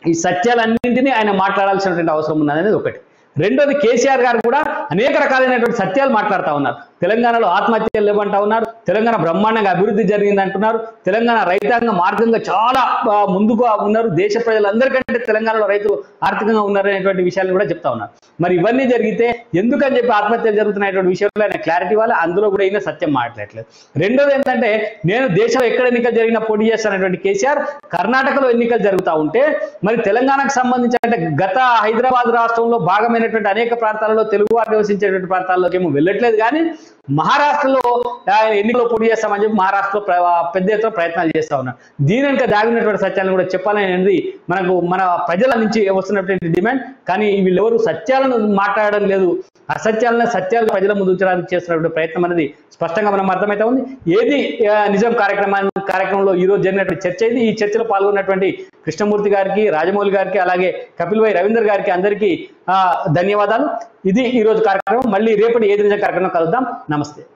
ఈ సత్యాలన్నింటినీ ఆయన మాట్లాడాల్సినటువంటి అవసరం ఉన్నదనేది ఒకటి. రెండోది, కేసీఆర్ గారు కూడా అనేక రకాలైనటువంటి సత్యాలు మాట్లాడుతూ ఉన్నారు. తెలంగాణలో ఆత్మహత్యలు లేవంటా ఉన్నారు, తెలంగాణ బ్రహ్మాండంగా అభివృద్ధి జరిగింది అంటున్నారు, తెలంగాణ రైతాంగ మార్గంగా చాలా ముందుకు ఉన్నారు, దేశ ప్రజలందరికంటే తెలంగాణలో రైతులు ఆర్థికంగా ఉన్నారు అనేటువంటి విషయాలు కూడా చెప్తా ఉన్నారు. మరి ఇవన్నీ జరిగితే ఎందుకని చెప్పి ఆత్మహత్యలు జరుగుతున్నటువంటి విషయంలో ఆయన క్లారిటీ ఇవ్వాలి. అందులో కూడా ఈయన సత్యం మాట్లాడలేదు. రెండోది ఏంటంటే, నేను దేశంలో ఎక్కడ ఎన్నికలు జరిగినా పోటీ చేస్తానటువంటి కేసీఆర్ కర్ణాటకలో ఎన్నికలు జరుగుతూ ఉంటే మరి తెలంగాణకు సంబంధించి అంటే గత హైదరాబాద్ రాష్ట్రంలో భాగమైనటువంటి అనేక ప్రాంతాలలో తెలుగువారు నివసించేటువంటి ప్రాంతాల్లోకి ఏమో వెళ్ళట్లేదు. కానీ మహారాష్ట్రలో ఎన్నికల్లో పోటీ చేస్తామని చెప్పి మహారాష్ట్రలో పెద్ద ఎత్తున ప్రయత్నాలు చేస్తా ఉన్నారు. దీని వెనుక దాగినటువంటి సత్యాలను కూడా చెప్పాలనేది మన ప్రజల నుంచి వస్తున్నటువంటి డిమాండ్. కానీ వీళ్ళెవరు సత్యాలను మాట్లాడడం లేదు, అసత్యాలను సత్యాలు ప్రజల ముందు ఉంచడానికి చేస్తున్నటువంటి ప్రయత్నం అనేది స్పష్టంగా మనం అర్థమైతే ఉంది. ఏది నిజం కార్యక్రమంలో ఈరోజు జరిగినటువంటి చర్చ ఇది. ఈ చర్చలో పాల్గొన్నటువంటి కృష్ణమూర్తి గారికి, రాజమౌళి గారికి, అలాగే కపిల్ భాయ్ రవీందర్ గారికి అందరికీ ధన్యవాదాలు. ఇది ఈరోజు కార్యక్రమం. మళ్ళీ రేపటి ఏది నిజం కార్యక్రమం కలుద్దాం. నమస్తే.